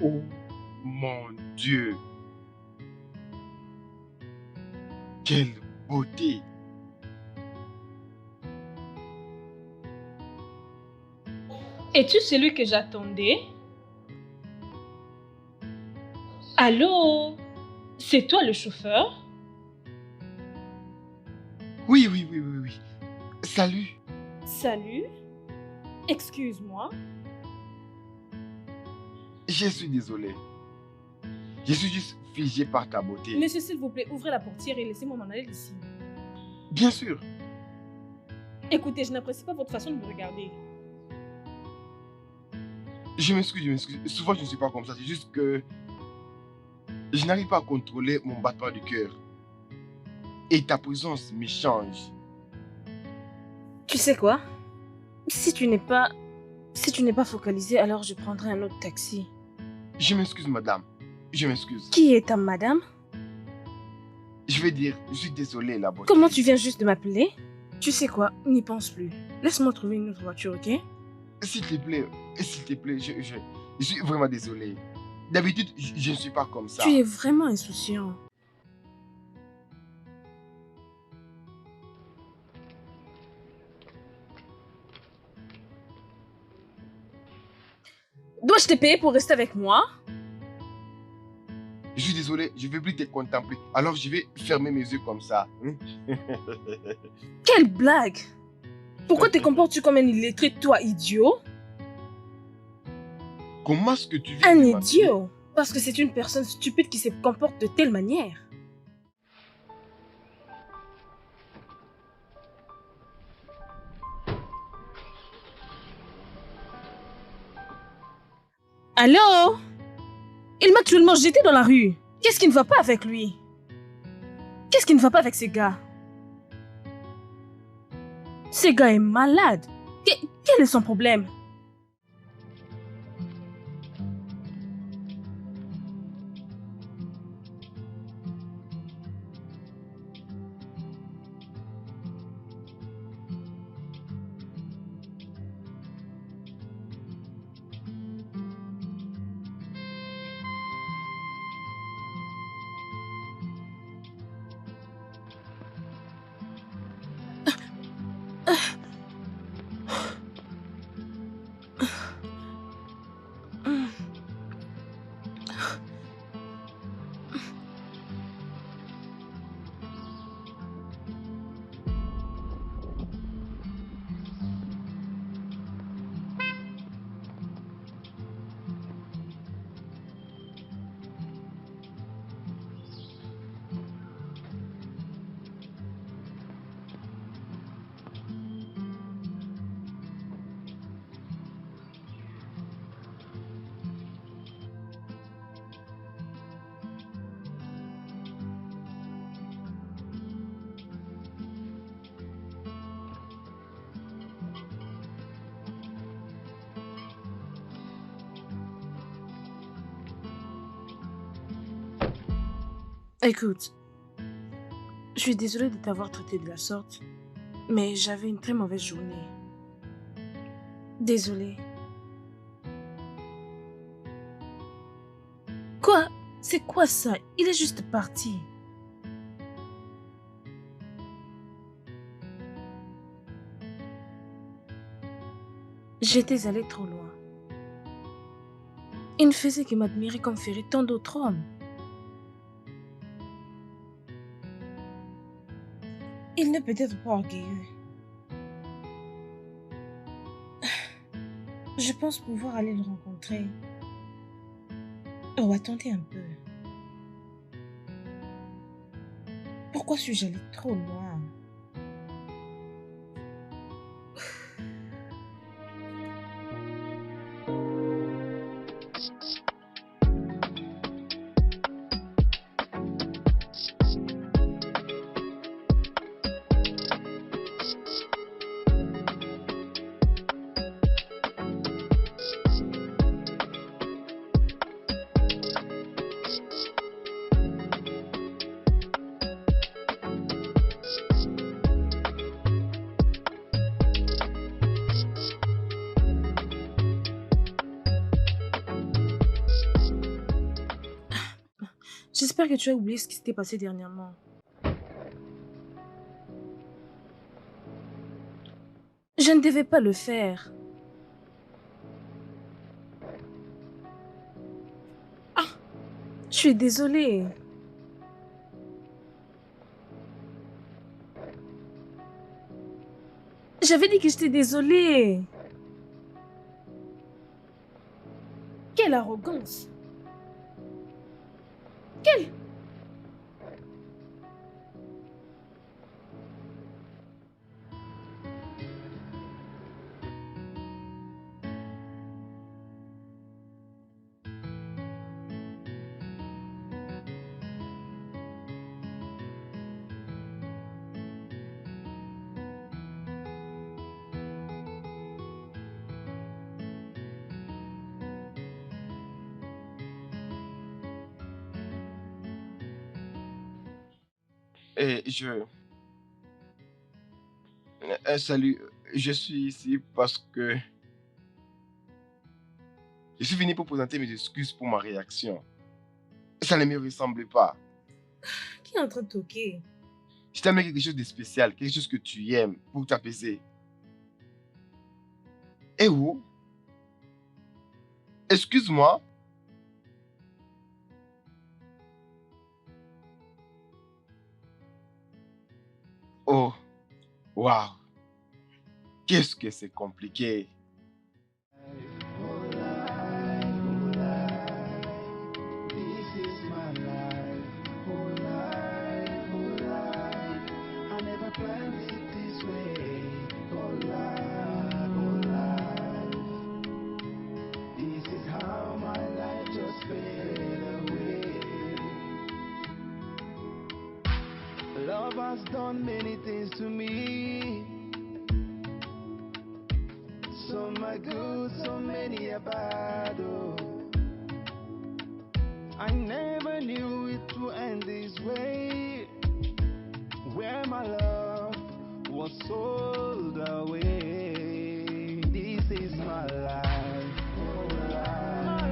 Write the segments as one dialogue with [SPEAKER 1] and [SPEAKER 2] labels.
[SPEAKER 1] Oh mon Dieu, quelle beauté!
[SPEAKER 2] Es-tu celui que j'attendais? Allô? C'est toi le chauffeur?
[SPEAKER 1] Oui, oui, oui, oui, oui. Salut.
[SPEAKER 2] Salut? Excuse-moi.
[SPEAKER 1] Je suis désolé. Je suis juste figé par ta beauté.
[SPEAKER 2] Monsieur, s'il vous plaît, ouvrez la portière et laissez-moi m'en aller d'ici.
[SPEAKER 1] Bien sûr.
[SPEAKER 2] Écoutez, je n'apprécie pas votre façon de me regarder.
[SPEAKER 1] Je m'excuse, je m'excuse. Souvent, je ne suis pas comme ça. C'est juste que je n'arrive pas à contrôler mon battement du cœur. Et ta présence me change.
[SPEAKER 3] Tu sais quoi? Si tu n'es pas focalisé, alors je prendrai un autre taxi.
[SPEAKER 1] Je m'excuse, madame. Je m'excuse.
[SPEAKER 3] Qui est ta madame?
[SPEAKER 1] Je vais dire, je suis désolé, la beauté.
[SPEAKER 3] Comment tu viens juste de m'appeler? Tu sais quoi? N'y pense plus. Laisse-moi trouver une autre voiture, ok?
[SPEAKER 1] S'il te plaît, je suis vraiment désolé. D'habitude, je ne suis pas comme ça.
[SPEAKER 3] Tu es vraiment insouciant. Dois-je te payer pour rester avec moi?
[SPEAKER 1] Je suis désolé, je ne vais plus te contempler. Alors je vais fermer mes yeux comme ça.
[SPEAKER 3] Quelle blague! Pourquoi te comportes-tu comme un illettré, toi, idiot?
[SPEAKER 1] Comment est-ce que tu viens
[SPEAKER 3] Un
[SPEAKER 1] de m'appeler?
[SPEAKER 3] idiot! Parce que c'est une personne stupide qui se comporte de telle manière. Allô? Il m'a cruellement jeté dans la rue. Qu'est-ce qui ne va pas avec lui? Qu'est-ce qui ne va pas avec ce gars? Ce gars est malade. Quel est son problème? Écoute, je suis désolée de t'avoir traité de la sorte, mais j'avais une très mauvaise journée. Désolée. Quoi? C'est quoi ça? Il est juste parti. J'étais allée trop loin. Il ne faisait que m'admirer comme ferait tant d'autres hommes. Il n'est peut-être pas orgueilleux. Je pense pouvoir aller le rencontrer. Oh, attendez un peu. Pourquoi suis-je allée trop loin? J'espère que tu as oublié ce qui s'était passé dernièrement. Je ne devais pas le faire. Ah, je suis désolée. J'avais dit que j'étais désolée.
[SPEAKER 2] Quelle arrogance!
[SPEAKER 3] Quelle...
[SPEAKER 1] Et salut, je suis ici parce que je suis venu pour présenter mes excuses pour ma réaction. Ça ne me ressemblait pas.
[SPEAKER 3] Qui est en train de toquer?
[SPEAKER 1] Je t'ai amené quelque chose de spécial, quelque chose que tu aimes pour t'apaiser. Et où? Excuse-moi. Oh, waouh. Qu'est-ce que c'est compliqué.
[SPEAKER 4] Love has done many things to me. Some are good, so many are bad. Oh. I never knew it would end this way, where my love was sold away. This is my life. Oh, life. My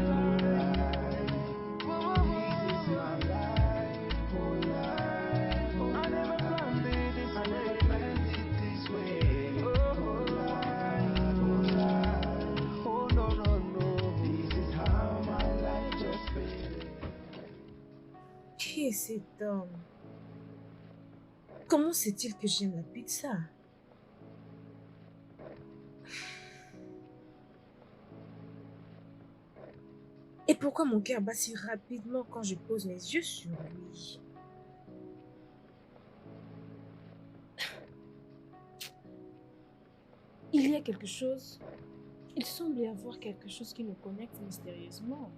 [SPEAKER 4] life. This is my life. Oh, life. I never planned it this way. I never planned it this way. Oh, life. Oh, life. Oh, no, no, no. This is how my life just faded.
[SPEAKER 3] Qui est cet homme? Comment sait-il que j'aime la pizza? Et pourquoi mon cœur bat si rapidement quand je pose mes yeux sur lui?
[SPEAKER 2] Il y a quelque chose. Il semble y avoir quelque chose qui nous connecte mystérieusement.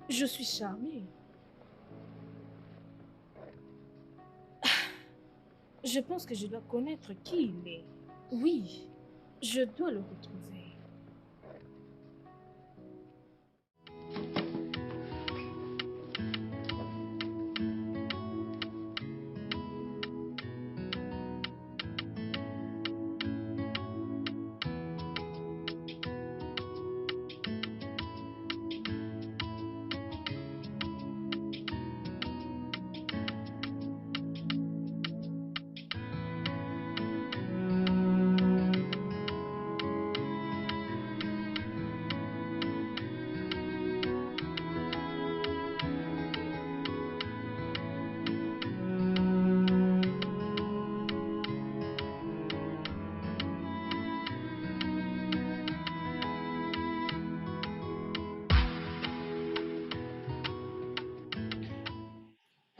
[SPEAKER 2] Je suis charmée. Je pense que je dois connaître qui il est. Oui, je dois le retrouver.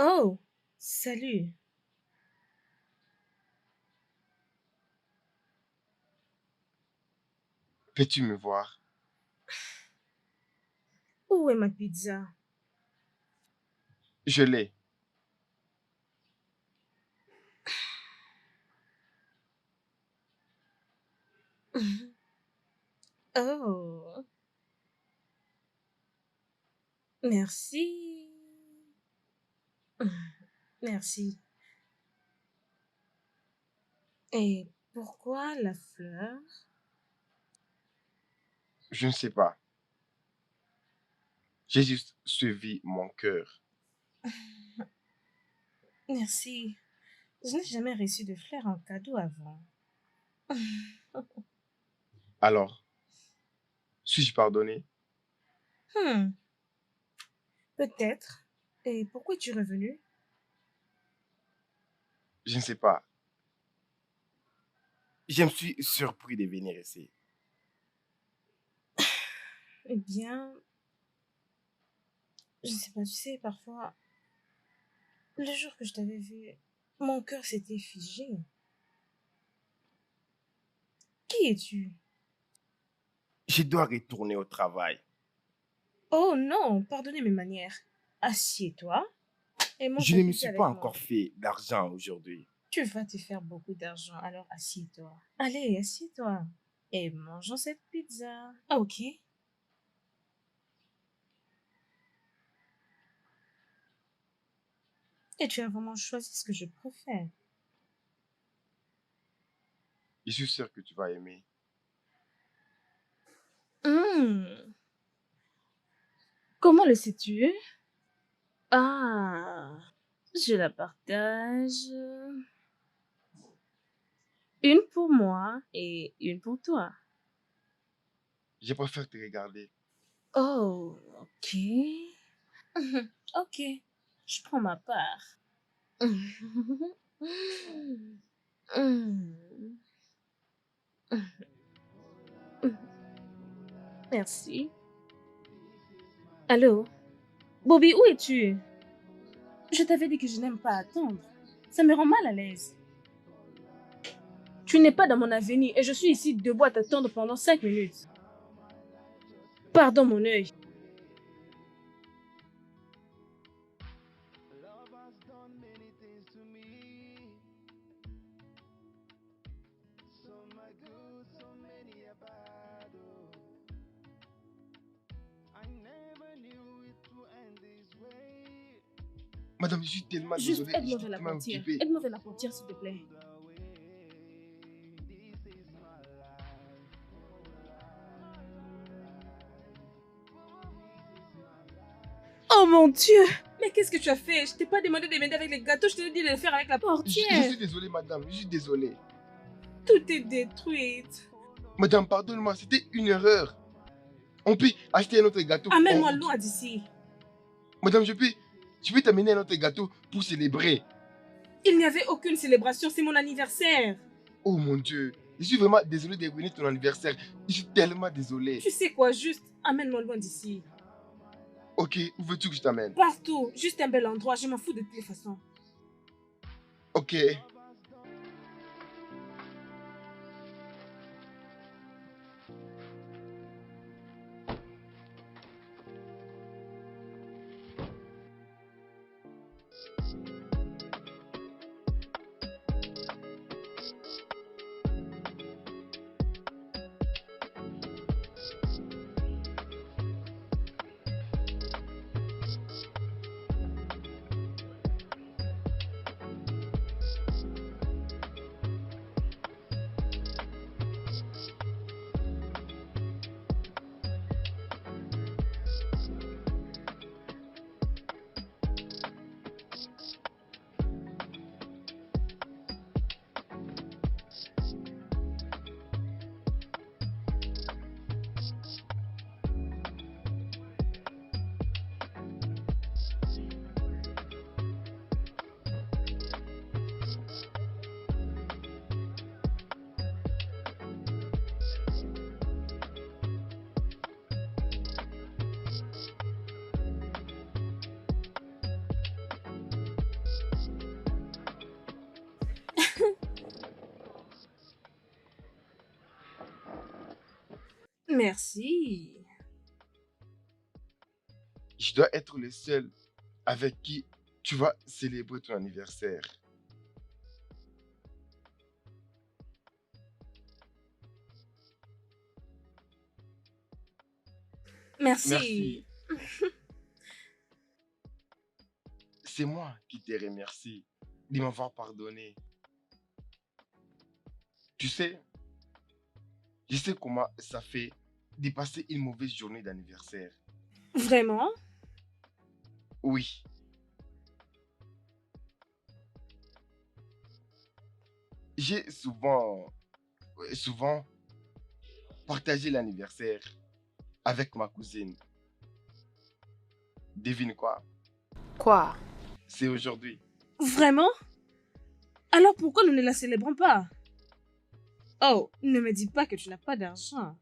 [SPEAKER 3] Oh, salut.
[SPEAKER 1] Peux-tu me voir?
[SPEAKER 3] Où est ma pizza?
[SPEAKER 1] Je l'ai.
[SPEAKER 3] Oh, merci. Merci. Et pourquoi la fleur?
[SPEAKER 1] Je ne sais pas. J'ai juste suivi mon cœur.
[SPEAKER 2] Merci. Je n'ai jamais reçu de fleurs en cadeau avant.
[SPEAKER 1] Alors, suis-je pardonné?
[SPEAKER 2] Hmm, peut-être. Et pourquoi es-tu revenu?
[SPEAKER 1] Je ne sais pas. Je me suis surpris de venir ici.
[SPEAKER 2] Eh bien, je ne sais pas, tu sais, parfois, le jour que je t'avais vu, mon cœur s'était figé. Qui es-tu?
[SPEAKER 1] Je dois retourner au travail.
[SPEAKER 2] Oh non, pardonnez mes manières. Assieds-toi et mange
[SPEAKER 1] Je
[SPEAKER 2] ta
[SPEAKER 1] ne me
[SPEAKER 2] pizza
[SPEAKER 1] suis pas
[SPEAKER 2] avec moi.
[SPEAKER 1] encore fait d'argent aujourd'hui.
[SPEAKER 2] Tu vas te faire beaucoup d'argent, alors assieds-toi. Allez, assieds-toi. Et mangeons cette pizza. Ah, ok. Et tu as vraiment choisi ce que je préfère.
[SPEAKER 1] Je suis sûr que tu vas aimer.
[SPEAKER 3] Hmm. Comment le sais-tu? Ah, je la partage. Une pour moi et une pour toi.
[SPEAKER 1] Je préfère te regarder.
[SPEAKER 3] Oh, ok. Ok, je prends ma part. Merci. Allô? Bobby, où es-tu? Je t'avais dit que je n'aime pas attendre. Ça me rend mal à l'aise. Tu n'es pas dans mon avenir et je suis ici debout à t'attendre pendant 5 minutes. Pardon mon œil.
[SPEAKER 4] Love has done many things to me. Some are good, so many are bad. Oh. I never knew it would end this way.
[SPEAKER 1] Madame, je suis tellement
[SPEAKER 3] Juste
[SPEAKER 1] désolé. Je
[SPEAKER 3] aide-moi
[SPEAKER 1] suis
[SPEAKER 3] vers la
[SPEAKER 1] tellement
[SPEAKER 3] portière.
[SPEAKER 1] occupé.
[SPEAKER 3] Aide-moi vers la portière, s'il te plaît.
[SPEAKER 4] This is my life.
[SPEAKER 3] Oh mon Dieu! Mais qu'est-ce que tu as fait? Je t'ai pas demandé de m'aider avec les gâteaux, je t'ai dit de le faire avec la
[SPEAKER 1] Je
[SPEAKER 3] portière.
[SPEAKER 1] suis désolé, madame. Je suis désolé.
[SPEAKER 3] Tout est détruit.
[SPEAKER 1] Madame, pardonne-moi. C'était une erreur. On peut acheter un autre gâteau.
[SPEAKER 3] Amène-moi loin d'ici.
[SPEAKER 1] Madame, je peux t'amener un autre gâteau pour célébrer.
[SPEAKER 3] Il n'y avait aucune célébration, c'est mon anniversaire.
[SPEAKER 1] Oh mon Dieu. Je suis vraiment désolé de ruiner ton anniversaire. Je suis tellement désolé.
[SPEAKER 3] Tu sais quoi, juste amène-moi loin d'ici.
[SPEAKER 1] Ok, où veux-tu que je t'amène?
[SPEAKER 3] Partout, juste un bel endroit, je m'en fous de toutes les façons.
[SPEAKER 1] Ok.
[SPEAKER 3] Merci.
[SPEAKER 1] Je dois être le seul avec qui tu vas célébrer ton anniversaire.
[SPEAKER 3] Merci.
[SPEAKER 1] C'est moi qui te remercie de m'avoir pardonné. Tu sais, je sais comment ça fait de passer une mauvaise journée d'anniversaire.
[SPEAKER 3] Vraiment?
[SPEAKER 1] Oui. J'ai souvent partagé l'anniversaire avec ma cousine. Devine quoi?
[SPEAKER 3] Quoi?
[SPEAKER 1] C'est aujourd'hui.
[SPEAKER 3] Vraiment? Alors pourquoi nous ne la célébrons pas? Oh, ne me dis pas que tu n'as pas d'argent.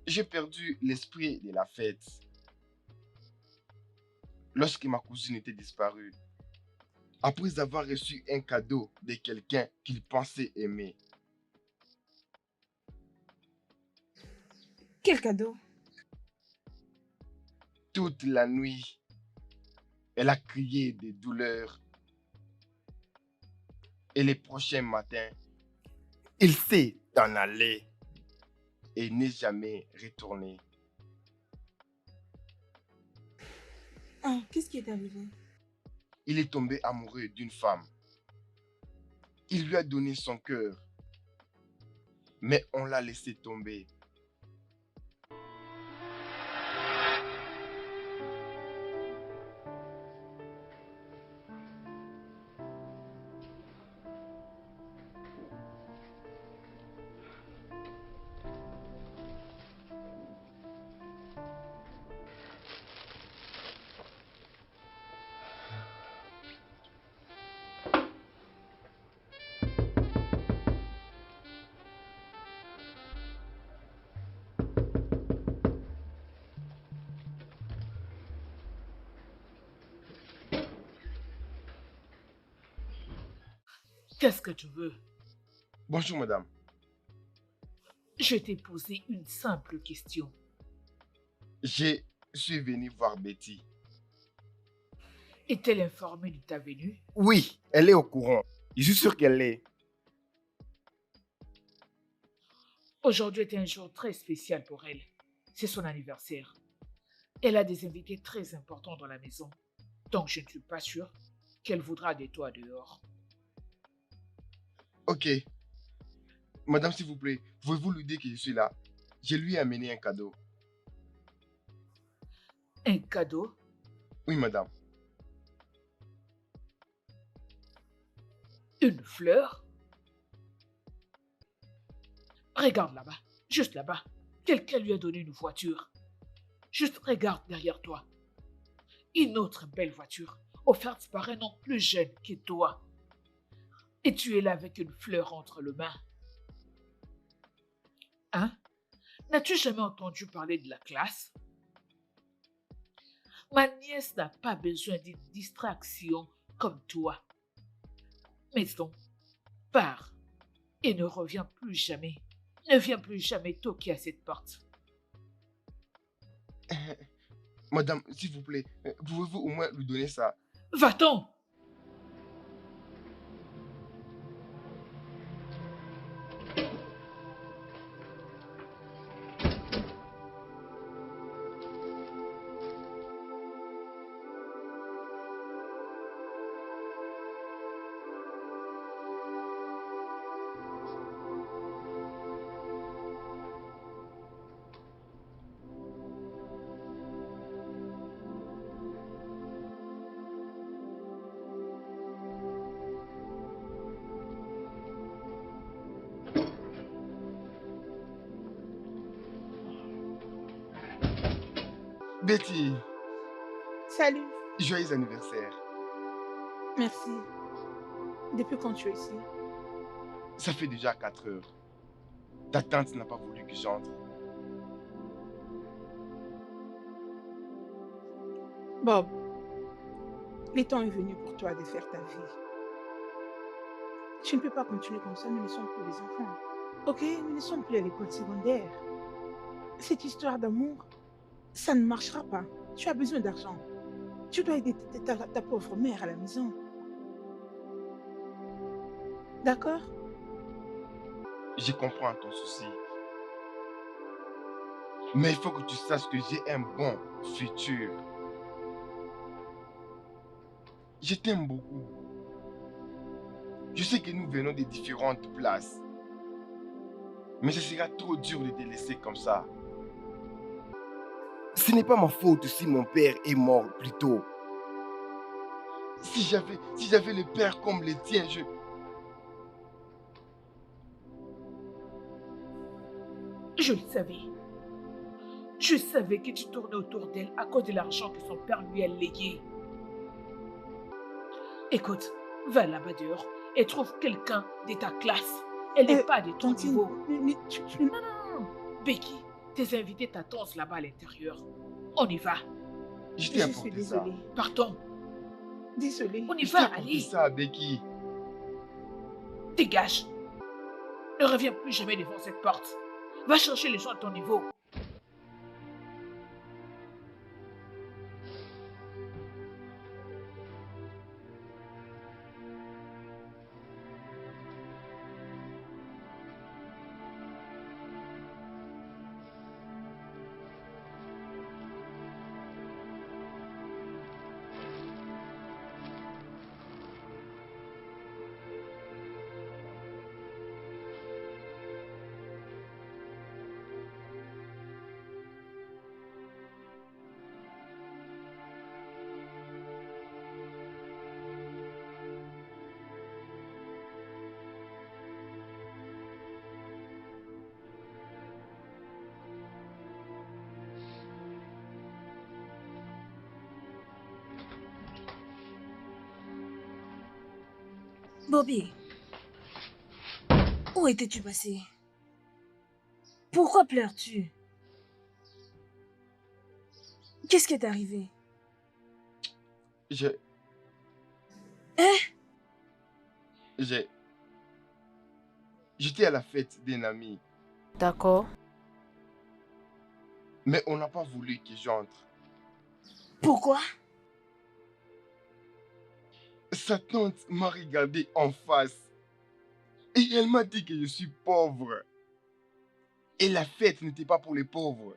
[SPEAKER 1] J'ai perdu l'esprit de la fête lorsque ma cousine était disparue, après avoir reçu un cadeau de quelqu'un qu'il pensait aimer.
[SPEAKER 3] Quel cadeau?
[SPEAKER 1] Toute la nuit, elle a crié de douleur. Et les prochains matins, il s'est en allé et n'est jamais retourné.
[SPEAKER 3] Ah, qu'est-ce qui est arrivé?
[SPEAKER 1] Il est tombé amoureux d'une femme. Il lui a donné son cœur, mais on l'a laissé tomber.
[SPEAKER 5] Qu'est-ce que tu veux?
[SPEAKER 1] Bonjour madame.
[SPEAKER 5] Je t'ai posé une simple question.
[SPEAKER 1] Je suis venu voir Betty.
[SPEAKER 5] Est-elle informée de ta venue?
[SPEAKER 1] Oui, elle est au courant. Je suis sûr qu'elle l'est.
[SPEAKER 5] Aujourd'hui est un jour très spécial pour elle. C'est son anniversaire. Elle a des invités très importants dans la maison. Donc je ne suis pas sûr qu'elle voudra de toi dehors.
[SPEAKER 1] Ok. Madame, s'il vous plaît, pouvez-vous lui dire que je suis là? Je lui ai amené un cadeau.
[SPEAKER 5] Un cadeau?
[SPEAKER 1] Oui, madame.
[SPEAKER 5] Une fleur? Regarde là-bas, juste là-bas. Quelqu'un lui a donné une voiture. Juste regarde derrière toi. Une autre belle voiture, offerte par un homme plus jeune que toi. Et tu es là avec une fleur entre les mains. Hein? N'as-tu jamais entendu parler de la classe? Ma nièce n'a pas besoin d'une distraction comme toi. Maison, pars et ne reviens plus jamais. Ne viens plus jamais toquer à cette porte.
[SPEAKER 1] Madame, s'il vous plaît, pouvez-vous au moins lui donner ça?
[SPEAKER 5] Va-t'en!
[SPEAKER 1] Betty,
[SPEAKER 6] Salut,
[SPEAKER 1] joyeux anniversaire.
[SPEAKER 6] merci. Depuis quand tu es ici?
[SPEAKER 1] Ça fait déjà 4 heures. Ta tante n'a pas voulu que j'entre.
[SPEAKER 6] Bob, le temps est venu pour toi de faire ta vie. Tu ne peux pas continuer comme ça, nous ne sommes plus des enfants. Ok, nous ne sommes plus à l'école secondaire. Cette histoire d'amour, ça ne marchera pas. Tu as besoin d'argent. Tu dois aider ta pauvre mère à la maison. D'accord?
[SPEAKER 1] Je comprends ton souci. Mais il faut que tu saches que j'ai un bon futur. Je t'aime beaucoup. Je sais que nous venons de différentes places. Mais ce sera trop dur de te laisser comme ça. Ce n'est pas ma faute si mon père est mort plus tôt. Si j'avais le père comme le tien,
[SPEAKER 5] Je le savais. Je savais que tu tournais autour d'elle à cause de l'argent que son père lui a légué. Écoute, va là-bas dehors et trouve quelqu'un de ta classe. Elle n'est pas de ton
[SPEAKER 6] Tantine,
[SPEAKER 5] niveau.
[SPEAKER 6] mais
[SPEAKER 5] Non. Becky, tes invités t'attendent là-bas à l'intérieur. On y va.
[SPEAKER 1] je
[SPEAKER 6] je
[SPEAKER 1] t'ai
[SPEAKER 6] suis
[SPEAKER 1] apporté ça.
[SPEAKER 6] désolée.
[SPEAKER 5] Partons.
[SPEAKER 6] Désolée.
[SPEAKER 5] On y
[SPEAKER 1] Je t'ai
[SPEAKER 5] va,
[SPEAKER 1] apporté
[SPEAKER 5] allez.
[SPEAKER 1] ça, Becky.
[SPEAKER 5] Dégage. Ne reviens plus jamais devant cette porte. Va chercher les gens à ton niveau.
[SPEAKER 2] Bobby, où étais-tu passé? Pourquoi pleures-tu? Qu'est-ce qui est arrivé?
[SPEAKER 1] J'ai...
[SPEAKER 2] Hein?
[SPEAKER 1] J'étais à la fête d'un ami,
[SPEAKER 2] D'accord.
[SPEAKER 1] mais on n'a pas voulu que j'entre.
[SPEAKER 2] Pourquoi?
[SPEAKER 1] Sa tante m'a regardé en face et elle m'a dit que je suis pauvre. Et la fête n'était pas pour les pauvres.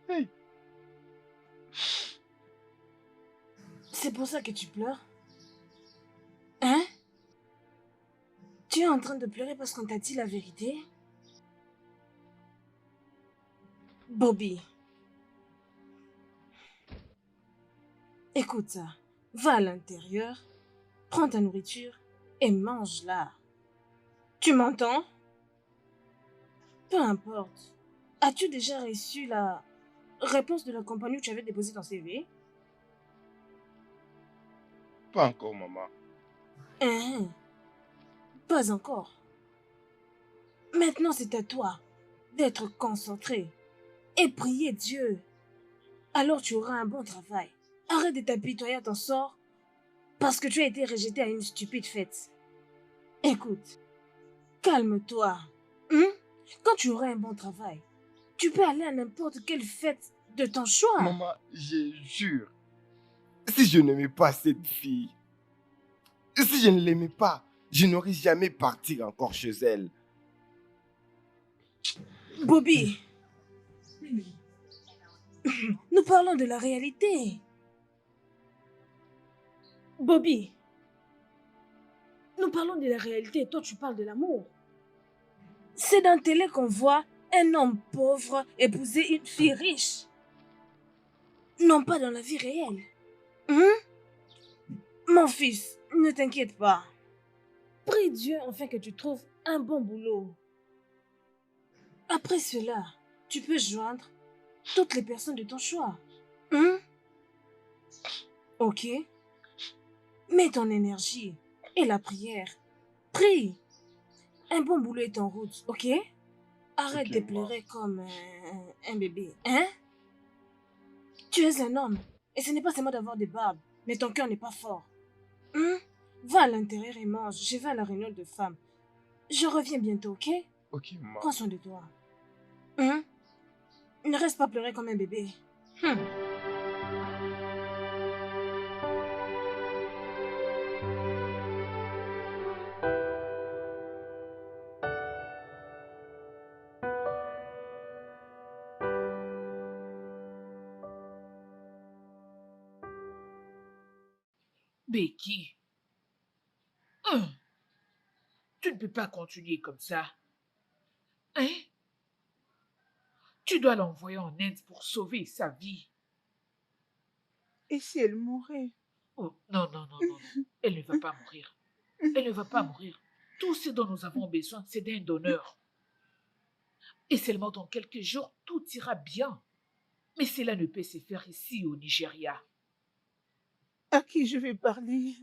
[SPEAKER 1] Hey.
[SPEAKER 2] C'est pour ça que tu pleures? Hein? Tu es en train de pleurer parce qu'on t'a dit la vérité? Bobby. Écoute ça. Va à l'intérieur, prends ta nourriture et mange-la. Tu m'entends? Peu importe. As-tu déjà reçu la réponse de la compagnie où tu avais déposé ton CV?
[SPEAKER 1] Pas encore, maman.
[SPEAKER 2] Hein? Pas encore. Maintenant, c'est à toi d'être concentré et prier Dieu. Alors tu auras un bon travail. Arrête de t'apitoyer à ton sort parce que tu as été rejeté à une stupide fête. Écoute, calme-toi. Quand tu auras un bon travail, tu peux aller à n'importe quelle fête de ton choix.
[SPEAKER 1] Maman, je jure, si je n'aimais pas cette fille, si je ne l'aimais pas, je n'aurais jamais parti encore chez elle.
[SPEAKER 2] Bobby, nous parlons de la réalité. Bobby, nous parlons de la réalité et toi tu parles de l'amour. C'est dans télé qu'on voit un homme pauvre épouser une fille riche. Non pas dans la vie réelle. Mon fils, ne t'inquiète pas. Prie Dieu afin que tu trouves un bon boulot. Après cela, tu peux joindre toutes les personnes de ton choix. Ok? Mets ton énergie et la prière. Prie. Un bon boulot est en route, ok? Arrête
[SPEAKER 1] Ok,
[SPEAKER 2] de
[SPEAKER 1] maman.
[SPEAKER 2] pleurer comme un bébé, hein? Tu es un homme, et ce n'est pas seulement d'avoir des barbes, mais ton cœur n'est pas fort. Va à l'intérieur et mange, je vais à la réunion de femmes. Je reviens bientôt, ok?
[SPEAKER 1] Ok, maman.
[SPEAKER 2] Prends soin de toi. Ne reste pas pleurer comme un bébé.
[SPEAKER 5] Becky, tu ne peux pas continuer comme ça. Hein? Tu dois l'envoyer en Inde pour sauver sa vie.
[SPEAKER 6] Et si elle mourait?
[SPEAKER 5] Oh, non, non, non, non, non. Elle ne va pas mourir. Elle ne va pas mourir. Tout ce dont nous avons besoin, c'est d'un donneur. Et seulement dans quelques jours, tout ira bien. Mais cela ne peut se faire ici au Nigeria.
[SPEAKER 6] À qui je vais parler?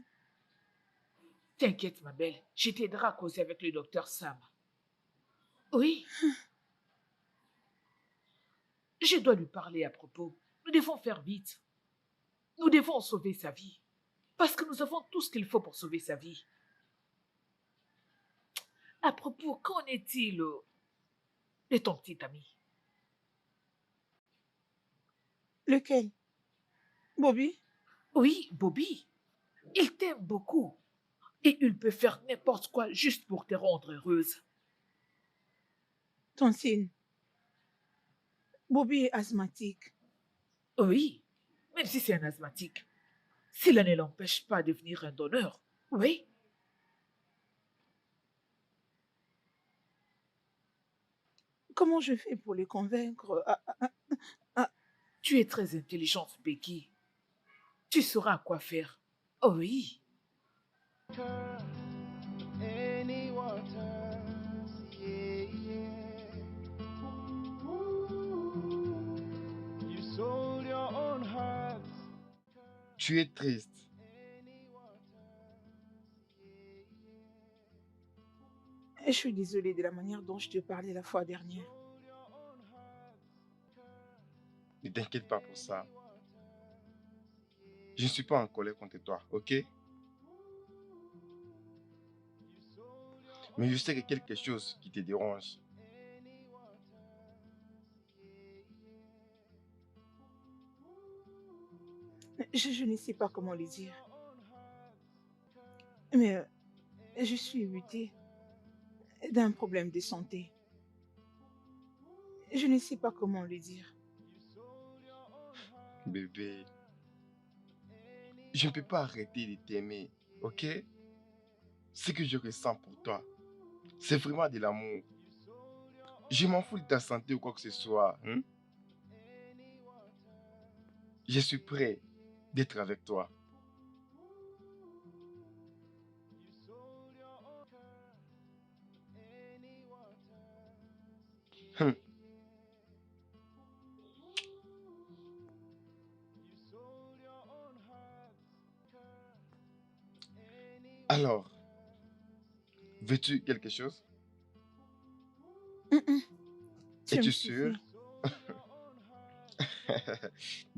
[SPEAKER 5] T'inquiète, ma belle, je t'aiderai à causer avec le docteur Sam. Oui. Je dois lui parler à propos. Nous devons faire vite. Nous devons sauver sa vie. Parce que nous avons tout ce qu'il faut pour sauver sa vie. À propos, qu'en est-il de ton petit ami?
[SPEAKER 6] Lequel? Bobby?
[SPEAKER 5] Oui, Bobby. Il t'aime beaucoup. Et il peut faire n'importe quoi juste pour te rendre heureuse.
[SPEAKER 6] Tonsine. Bobby est asthmatique.
[SPEAKER 5] Oui, même si c'est un asthmatique. Cela ne l'empêche pas de devenir un donneur. Oui.
[SPEAKER 6] Comment je fais pour les convaincre?
[SPEAKER 5] Tu es très intelligente, Becky. Tu sauras quoi faire. Oh oui.
[SPEAKER 4] Any waters, yeah, yeah. You sold your own heart.
[SPEAKER 1] Tu es triste.
[SPEAKER 6] Je suis désolée de la manière dont je te parlais la fois dernière.
[SPEAKER 1] Ne t'inquiète pas pour ça. Je ne suis pas en colère contre toi, ok? Mais je sais qu'il y a quelque chose qui te dérange.
[SPEAKER 6] Je ne sais pas comment le dire. Mais je suis butée d'un problème de santé. Je ne sais pas comment le dire.
[SPEAKER 1] Bébé, je ne peux pas arrêter de t'aimer, ok? Ce que je ressens pour toi, c'est vraiment de l'amour. Je m'en fous de ta santé ou quoi que ce soit. Hein? Je suis prêt d'être avec toi. Hum. Alors, veux-tu quelque chose?
[SPEAKER 6] Tu me
[SPEAKER 1] Es-tu
[SPEAKER 6] suffis.
[SPEAKER 1] sûr?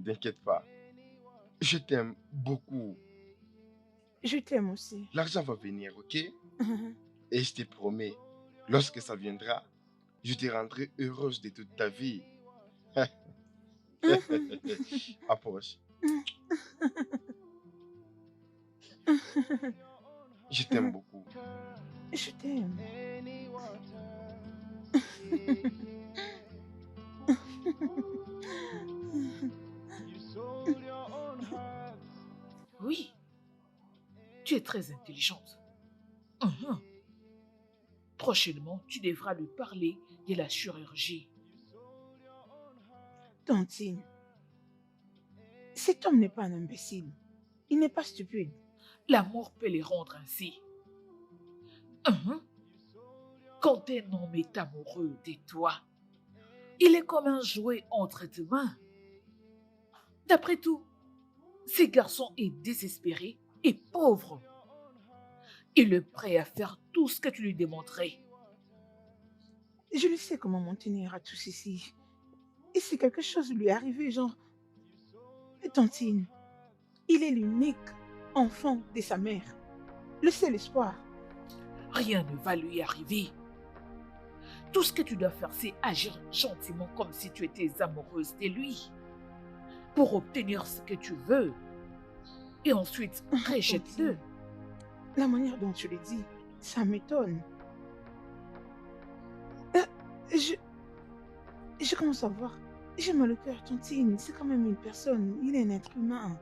[SPEAKER 1] T'inquiète pas. Je t'aime beaucoup.
[SPEAKER 6] Je t'aime aussi.
[SPEAKER 1] L'argent va venir, ok? Et je te promets, lorsque ça viendra, je te rendrai heureuse de toute ta vie. Approche. Je t'aime beaucoup.
[SPEAKER 6] Je t'aime.
[SPEAKER 4] Any waters, you sold your own heart.
[SPEAKER 5] Oui. Tu es très intelligente. Mhm. Prochainement, tu devras lui parler de la chirurgie.
[SPEAKER 6] Tantine, cet homme n'est pas un imbécile. Il n'est pas stupide.
[SPEAKER 5] L'amour peut les rendre ainsi. Mhm. Quand un homme est amoureux de toi, il est comme un jouet entre tes mains. D'après tout, ce garçon est désespéré et pauvre. Il est prêt à faire tout ce que tu lui demanderais.
[SPEAKER 6] Je ne sais comment m'en tenir à tout ceci. Et si quelque chose lui est arrivé, genre... Tantine, il est l'unique enfant de sa mère. Le seul espoir.
[SPEAKER 5] Rien ne va lui arriver. Tout ce que tu dois faire, c'est agir gentiment comme si tu étais amoureuse de lui. Pour obtenir ce que tu veux. Et ensuite, rejette-le.
[SPEAKER 6] La manière dont tu le dis, ça m'étonne. Je commence à voir. J'ai mal au cœur, Tantine. C'est quand même une personne. Il est un être humain.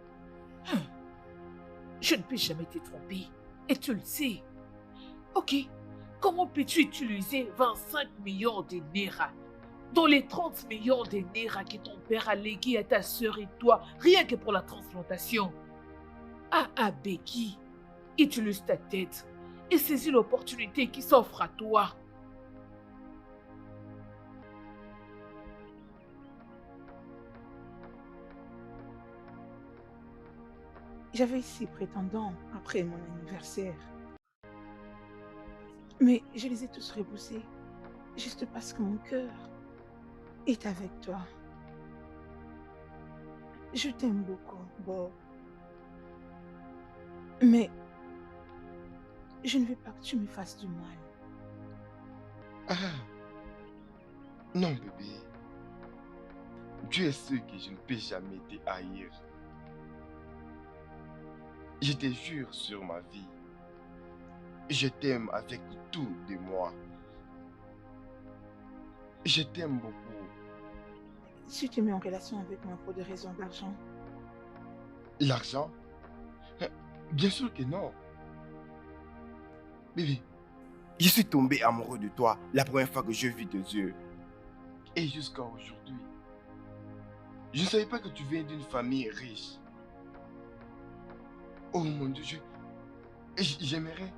[SPEAKER 5] Je ne peux jamais te tromper. Et tu le sais. Ok, comment peux-tu utiliser 25 millions de Naira Dans les 30 millions de Naira que ton père a légués à ta sœur et toi, rien que pour la transplantation. Becky, utilise ta tête et saisis l'opportunité qui s'offre à toi.
[SPEAKER 6] J'avais 6 prétendants après mon anniversaire. Mais je les ai tous repoussés, juste parce que mon cœur est avec toi. Je t'aime beaucoup, Bob. Mais je ne veux pas que tu me fasses du mal.
[SPEAKER 1] Ah, non, bébé. Dieu est sûr que je ne peux jamais te haïr. Je te jure sur ma vie. Je t'aime avec tout de moi. Je t'aime beaucoup.
[SPEAKER 6] Si tu te mets en relation avec moi pour des raisons d'argent,
[SPEAKER 1] L'argent? Bien sûr que non. Bébé, je suis tombé amoureux de toi la première fois que j'ai vu tes yeux. Et jusqu'à aujourd'hui, je ne savais pas que tu viens d'une famille riche. Oh mon Dieu, j'aimerais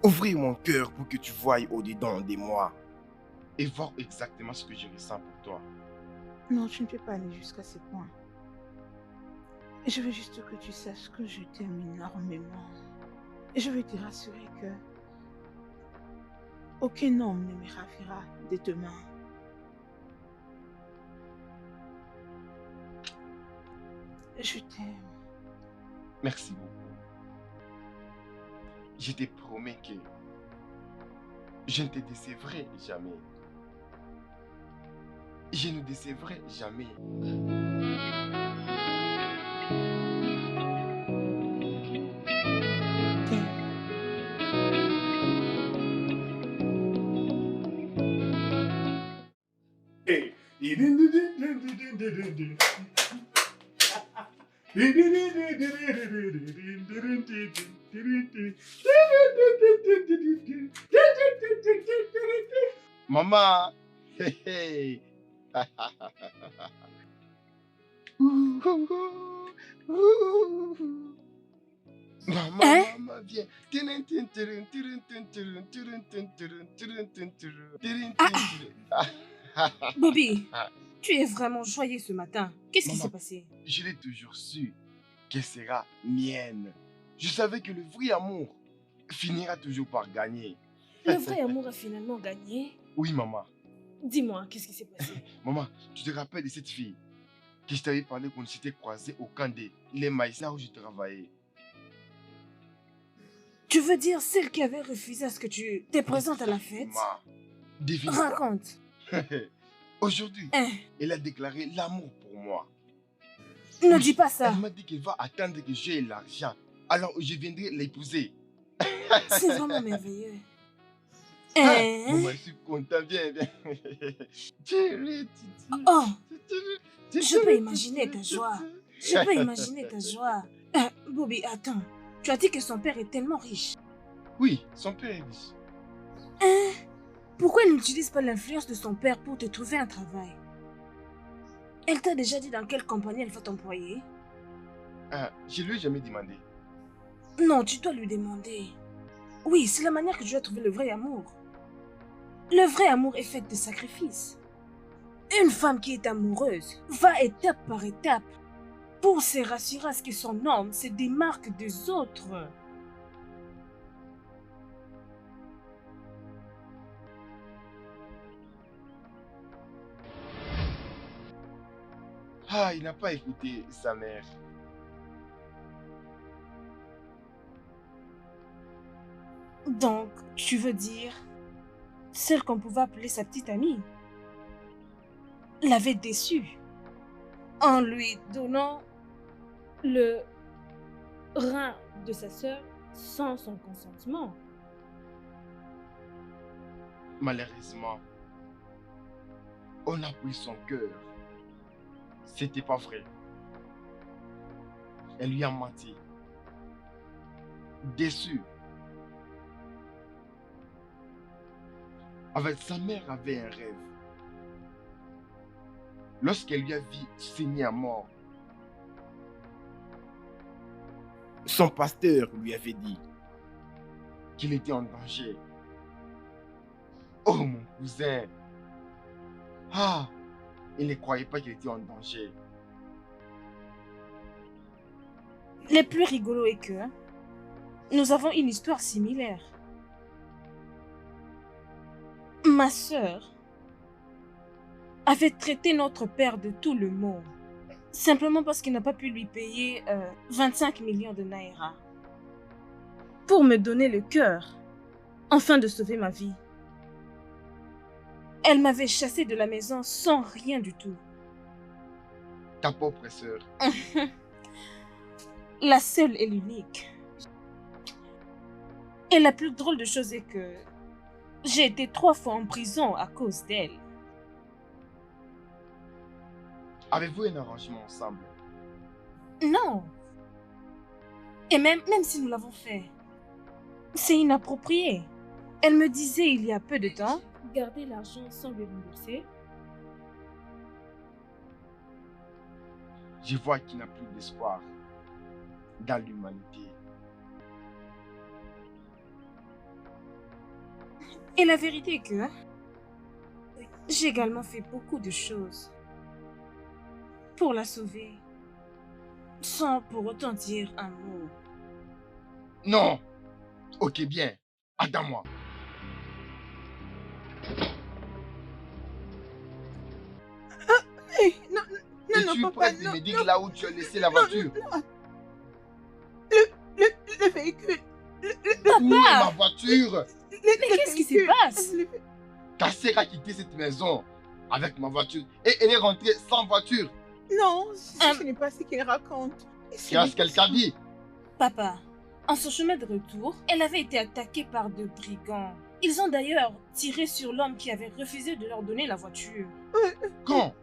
[SPEAKER 1] ouvrir mon cœur pour que tu voies au-dedans de moi et voir exactement ce que je ressens pour toi.
[SPEAKER 6] non, tu ne peux pas aller jusqu'à ce point. Je veux juste que tu saches que je t'aime énormément. Je veux te rassurer que aucun homme ne me ravira de demain. Je t'aime.
[SPEAKER 1] Merci beaucoup. Je te promets que je ne te décevrai jamais. Je ne décevrai jamais.
[SPEAKER 7] Hey.
[SPEAKER 1] Maman! Hey, hey. Maman,
[SPEAKER 2] Hein?
[SPEAKER 1] maman, viens.
[SPEAKER 2] Bobby, tu es vraiment joyeux ce matin. Qu'est-ce qui
[SPEAKER 1] Maman.
[SPEAKER 2] s'est passé?
[SPEAKER 1] Je l'ai toujours su qu'elle sera mienne. Je savais que le vrai amour finira toujours par gagner.
[SPEAKER 2] Le vrai amour a finalement gagné.
[SPEAKER 1] Oui, maman.
[SPEAKER 2] Dis-moi, qu'est-ce qui s'est passé?
[SPEAKER 1] Maman, tu te rappelles de cette fille que je t'avais parlé quand on s'était croisés au camp des les maïs, là où je travaillais?
[SPEAKER 2] Tu veux dire celle qui avait refusé à ce que tu te présentes à la fête?
[SPEAKER 1] Maman, devine quoi?
[SPEAKER 2] Raconte.
[SPEAKER 1] Aujourd'hui,
[SPEAKER 2] Hein?
[SPEAKER 1] elle a déclaré l'amour pour moi.
[SPEAKER 2] Ne
[SPEAKER 1] Oui,
[SPEAKER 2] dis pas ça.
[SPEAKER 1] Elle m'a dit qu'elle va attendre que j'ai l'argent. Alors je viendrai l'épouser.
[SPEAKER 2] C'est vraiment merveilleux.
[SPEAKER 1] Ah,
[SPEAKER 2] Hein?
[SPEAKER 1] maman, je suis content. Viens, viens.
[SPEAKER 2] Oh, je peux imaginer ta joie. Je peux imaginer ta joie. Bobby, attends. Tu as dit que son père est tellement riche.
[SPEAKER 1] Oui, son père est riche.
[SPEAKER 2] Hein? Pourquoi il n'utilise pas l'influence de son père pour te trouver un travail? Elle t'a déjà dit dans quelle compagnie elle va t'employer?
[SPEAKER 1] Ah, je lui ai jamais demandé.
[SPEAKER 2] Non, tu dois lui demander. Oui, c'est la manière que tu dois trouver le vrai amour. Le vrai amour est fait de sacrifices. Une femme qui est amoureuse va étape par étape pour se rassurer à ce que son homme se démarque des autres.
[SPEAKER 1] Ah, il n'a pas écouté sa mère.
[SPEAKER 2] Donc, tu veux dire, celle qu'on pouvait appeler sa petite amie, l'avait déçue en lui donnant le rein de sa sœur sans son consentement.
[SPEAKER 1] Malheureusement, on a pris son cœur. C'était pas vrai. Elle lui a menti. Déçue. Avec sa mère avait un rêve. lorsqu'elle lui a vu saigner à mort. Son pasteur lui avait dit qu'il était en danger. Oh mon cousin! Ah! Il ne croyait pas qu'il était en danger.
[SPEAKER 2] Le plus rigolo est que nous avons une histoire similaire. Ma sœur avait traité notre père de tout le mot, simplement parce qu'il n'a pas pu lui payer 25 millions de naira pour me donner le cœur, afin de sauver ma vie. Elle m'avait chassée de la maison sans rien du tout.
[SPEAKER 1] Ta pauvre sœur.
[SPEAKER 2] La seule et l'unique. Et la plus drôle de chose est que j'ai été 3 fois en prison à cause d'elle.
[SPEAKER 1] Avez-vous un arrangement ensemble?
[SPEAKER 2] Non. Et même si nous l'avons fait, c'est inapproprié. Elle me disait il y a peu de temps,
[SPEAKER 3] Garder l'argent sans le rembourser.
[SPEAKER 1] Je vois qu'il n'a plus d'espoir dans l'humanité.
[SPEAKER 2] et la vérité est que j'ai également fait beaucoup de choses pour la sauver, sans pour autant dire un mot.
[SPEAKER 1] Non! Ok, bien. Attends-moi.
[SPEAKER 6] Hey, non, non,
[SPEAKER 1] Es-tu
[SPEAKER 6] non, papa,
[SPEAKER 1] prête de
[SPEAKER 6] non,
[SPEAKER 1] me dire
[SPEAKER 6] non,
[SPEAKER 1] là où tu as laissé la
[SPEAKER 6] non,
[SPEAKER 1] voiture?
[SPEAKER 6] non. Le véhicule.
[SPEAKER 1] Où est ma voiture?
[SPEAKER 2] Mais qu'est-ce qui se passe?
[SPEAKER 1] Ta sœur a quitté cette maison avec ma voiture et elle est rentrée sans voiture.
[SPEAKER 6] Non, ce n'est pas ce qu'elle raconte.
[SPEAKER 1] Qu'est-ce qu'elle t'a dit?
[SPEAKER 2] Papa, en son chemin de retour, elle avait été attaquée par 2 brigands. Ils ont d'ailleurs tiré sur l'homme qui avait refusé de leur donner la voiture.
[SPEAKER 1] Quand?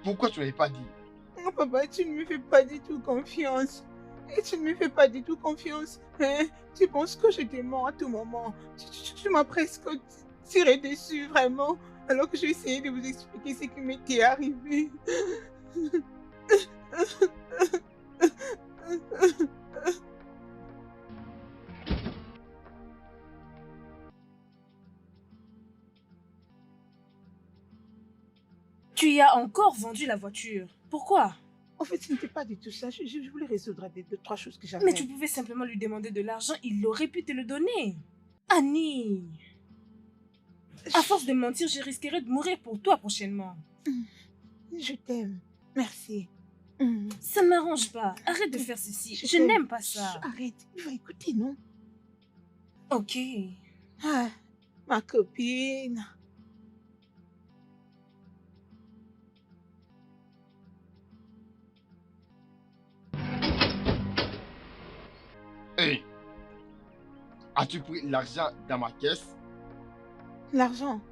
[SPEAKER 1] Pourquoi tu ne l'avais pas dit?
[SPEAKER 6] Oh, papa, tu ne me fais pas du tout confiance. Et tu ne me fais pas du tout confiance. Hein? Tu penses que je te mens à tout moment. Tu m'as presque tiré dessus, vraiment. Alors que j'ai essayé de vous expliquer ce qui m'était arrivé.
[SPEAKER 2] Tu y as encore vendu la voiture. Pourquoi?
[SPEAKER 6] En fait, ce n'était pas du tout ça. Je voulais résoudre 2-3 choses que j'avais.
[SPEAKER 2] Mais tu pouvais simplement lui demander de l'argent, il aurait pu te le donner. Annie, à force de mentir, je risquerais de mourir pour toi prochainement.
[SPEAKER 6] Je t'aime. Merci.
[SPEAKER 2] Ça ne m'arrange pas. Arrête de faire ceci. Je
[SPEAKER 6] t'aime.
[SPEAKER 2] n'aime pas ça.
[SPEAKER 6] Chut, arrête, il va écouter, non?
[SPEAKER 2] Ok.
[SPEAKER 6] Ah, ma copine.
[SPEAKER 1] Hey! As-tu pris l'argent dans ma caisse?
[SPEAKER 6] L'argent.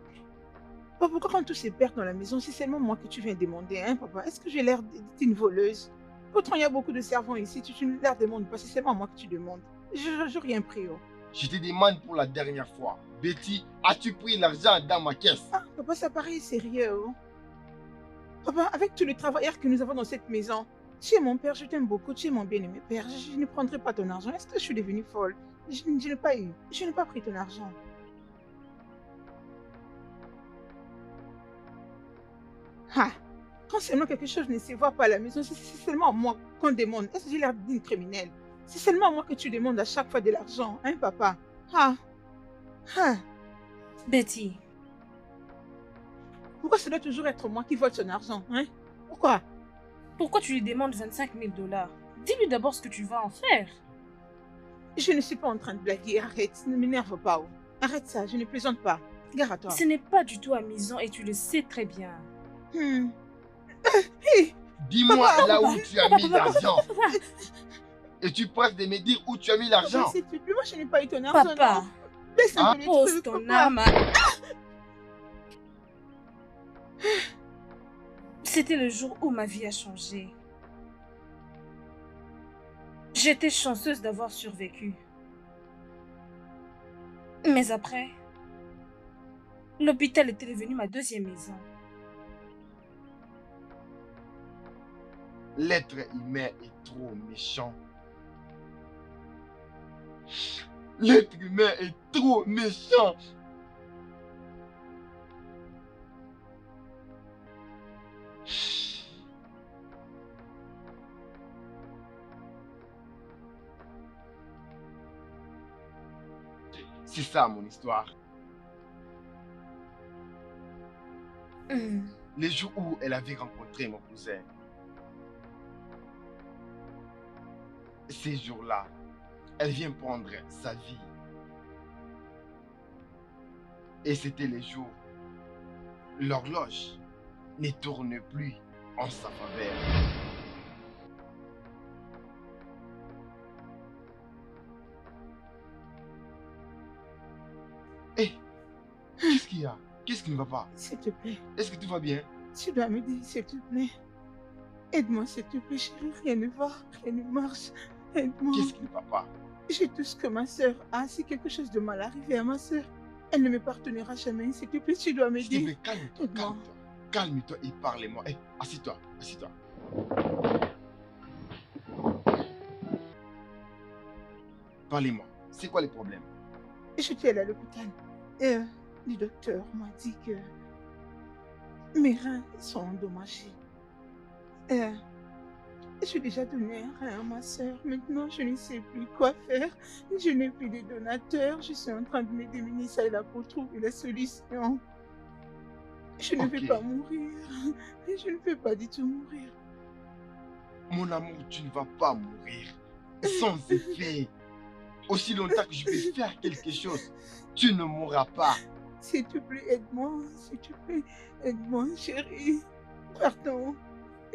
[SPEAKER 6] Papa, pourquoi quand tout se perd dans la maison, c'est seulement moi que tu viens demander, hein, papa? Est-ce que j'ai l'air d'une voleuse? Pourtant, il y a beaucoup de servants ici, tu ne leur demandes pas, c'est seulement moi que tu demandes. Je n'ai rien pris, oh.
[SPEAKER 1] Je te demande pour la dernière fois. Betty, as-tu pris l'argent dans ma caisse?
[SPEAKER 6] Ah, papa, ça paraît sérieux, oh. Papa, avec tous les travailleurs que nous avons dans cette maison, tu es mon père, je t'aime beaucoup, tu es mon bien-aimé père, je ne prendrai pas ton argent. Est-ce que je suis devenue folle? Je n'ai pas eu, je n'ai pas pris ton argent. Ah, quand seulement quelque chose ne se voit pas à la maison, c'est seulement à moi qu'on demande. Est-ce que j'ai l'air d'une criminelle? C'est seulement à moi que tu demandes à chaque fois de l'argent, hein, papa? Ah, ah.
[SPEAKER 2] Betty,
[SPEAKER 6] Pourquoi ça doit toujours être moi qui vole son argent, hein? Pourquoi?
[SPEAKER 2] pourquoi tu lui demandes 25 000 $? Dis-lui d'abord ce que tu vas en faire.
[SPEAKER 6] Je ne suis pas en train de blaguer, arrête, ne m'énerve pas. Oh. Arrête ça, je ne plaisante pas. Gare à toi.
[SPEAKER 2] Ce n'est pas du tout amusant et tu le sais très bien.
[SPEAKER 1] Dis-moi
[SPEAKER 6] Papa,
[SPEAKER 1] là où
[SPEAKER 6] papa,
[SPEAKER 1] tu as mis l'argent. Et tu penses de me dire où tu as mis l'argent?
[SPEAKER 6] S'il te plaît, moi je n'ai pas eu ton argent.
[SPEAKER 2] Papa,
[SPEAKER 6] non. Laisse un
[SPEAKER 1] Hein?
[SPEAKER 6] peu les
[SPEAKER 2] pose
[SPEAKER 6] trucs,
[SPEAKER 2] ton
[SPEAKER 6] papa.
[SPEAKER 2] âme à... C'était le jour où ma vie a changé. J'étais chanceuse d'avoir survécu. Mais après, l'hôpital était devenu ma deuxième maison.
[SPEAKER 1] L'être humain est trop méchant. L'être humain est trop méchant. C'est ça mon histoire. Les jours où elle avait rencontré mon cousin. Ces jours-là, elle vient prendre sa vie. Et c'était les jours. L'horloge ne tourne plus en sa faveur. Hé, qu'est-ce qu'il y a? Qu'est-ce qui ne va pas?
[SPEAKER 6] S'il te plaît,
[SPEAKER 1] Est-ce que tout va bien?
[SPEAKER 6] tu dois m'aider, s'il te plaît. Aide-moi, s'il te plaît, chérie. Rien ne va, rien ne marche. Aide-moi.
[SPEAKER 1] Qu'est-ce qui ne va pas?
[SPEAKER 6] J'ai tout ce que ma sœur a. Si quelque chose de mal arrivait à ma sœur, elle ne me pardonnera jamais. S'il te plaît, tu dois
[SPEAKER 1] S'il te
[SPEAKER 6] m'aider.
[SPEAKER 1] plaît, calme-toi,
[SPEAKER 6] Aide-moi.
[SPEAKER 1] calme-toi. Calme-toi et parle-moi. Hé, assis-toi, assis-toi. Parlez-moi. C'est quoi les problèmes?
[SPEAKER 6] J'étais allée à l'hôpital. Et le docteur m'a dit que mes reins sont endommagés. J'ai déjà donné un rein à ma sœur. Maintenant, je ne sais plus quoi faire. Je n'ai plus de donateurs. Je suis en train de me déminer ça et là pour trouver la solution. Je ne vais
[SPEAKER 1] Ok.
[SPEAKER 6] pas mourir. Je ne vais pas du tout mourir.
[SPEAKER 1] Mon amour, tu ne vas pas mourir sans effet. Aussi longtemps que je vais faire quelque chose, tu ne mourras pas.
[SPEAKER 6] S'il te plaît, aide-moi. S'il te plaît, aide-moi, chérie. Pardon.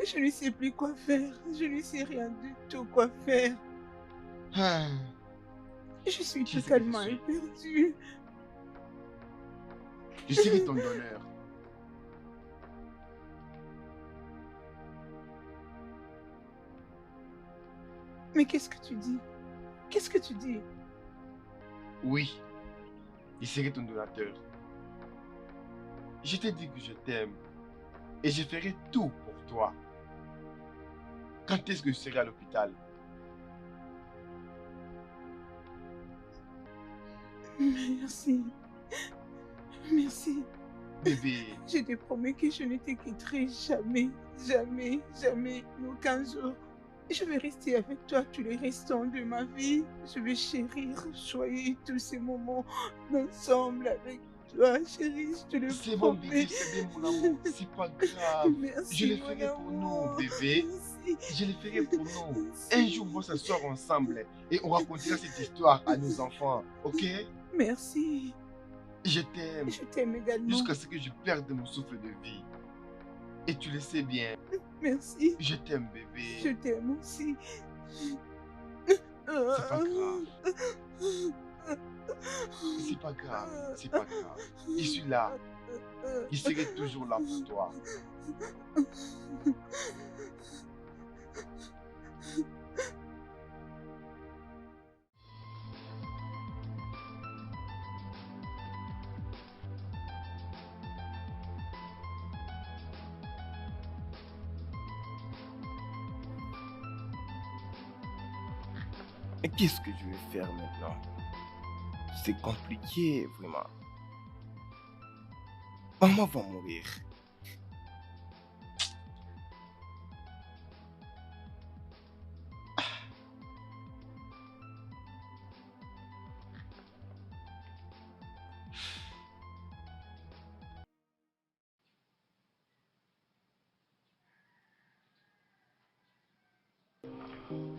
[SPEAKER 6] Je ne sais plus quoi faire. Je ne sais rien du tout quoi faire.
[SPEAKER 1] Ah,
[SPEAKER 6] Je suis
[SPEAKER 1] Tu sais que je
[SPEAKER 6] totalement
[SPEAKER 1] suis.
[SPEAKER 6] éperdue.
[SPEAKER 1] je serai ton donneur.
[SPEAKER 6] Mais qu'est-ce que tu dis? Qu'est-ce que tu dis?
[SPEAKER 1] Oui, je serai ton donateur. Je t'ai dit que je t'aime et je ferai tout pour toi. Quand est-ce que je serai à l'hôpital?
[SPEAKER 6] Merci. Merci.
[SPEAKER 1] Bébé,
[SPEAKER 6] Je te promets que je ne te quitterai jamais, jamais, jamais, aucun jour. Je vais rester avec toi tous les restants de ma vie. Je vais chérir, choyer tous ces moments ensemble avec toi, chérie, je te le
[SPEAKER 1] c'est bon
[SPEAKER 6] promets.
[SPEAKER 1] bébé, c'est bien mon amour, c'est pas grave.
[SPEAKER 6] Merci,
[SPEAKER 1] Je le
[SPEAKER 6] mon
[SPEAKER 1] ferai pour nous,
[SPEAKER 6] amour.
[SPEAKER 1] bébé.
[SPEAKER 6] Merci.
[SPEAKER 1] Je le ferai pour nous.
[SPEAKER 6] Merci.
[SPEAKER 1] Un jour, on va s'asseoir ensemble et on racontera cette histoire à nos enfants, ok?
[SPEAKER 6] Merci.
[SPEAKER 1] Je t'aime
[SPEAKER 6] Je t'aime également.
[SPEAKER 1] jusqu'à ce que je perde mon souffle de vie. Et tu le sais bien,
[SPEAKER 6] Merci.
[SPEAKER 1] je t'aime
[SPEAKER 6] Je
[SPEAKER 1] bébé.
[SPEAKER 6] t'aime aussi.
[SPEAKER 1] C'est pas grave, c'est pas grave, c'est pas grave. Je suis là, je serai toujours là pour toi. Mais qu'est-ce que je vais faire maintenant? C'est compliqué, vraiment. Maman va mourir.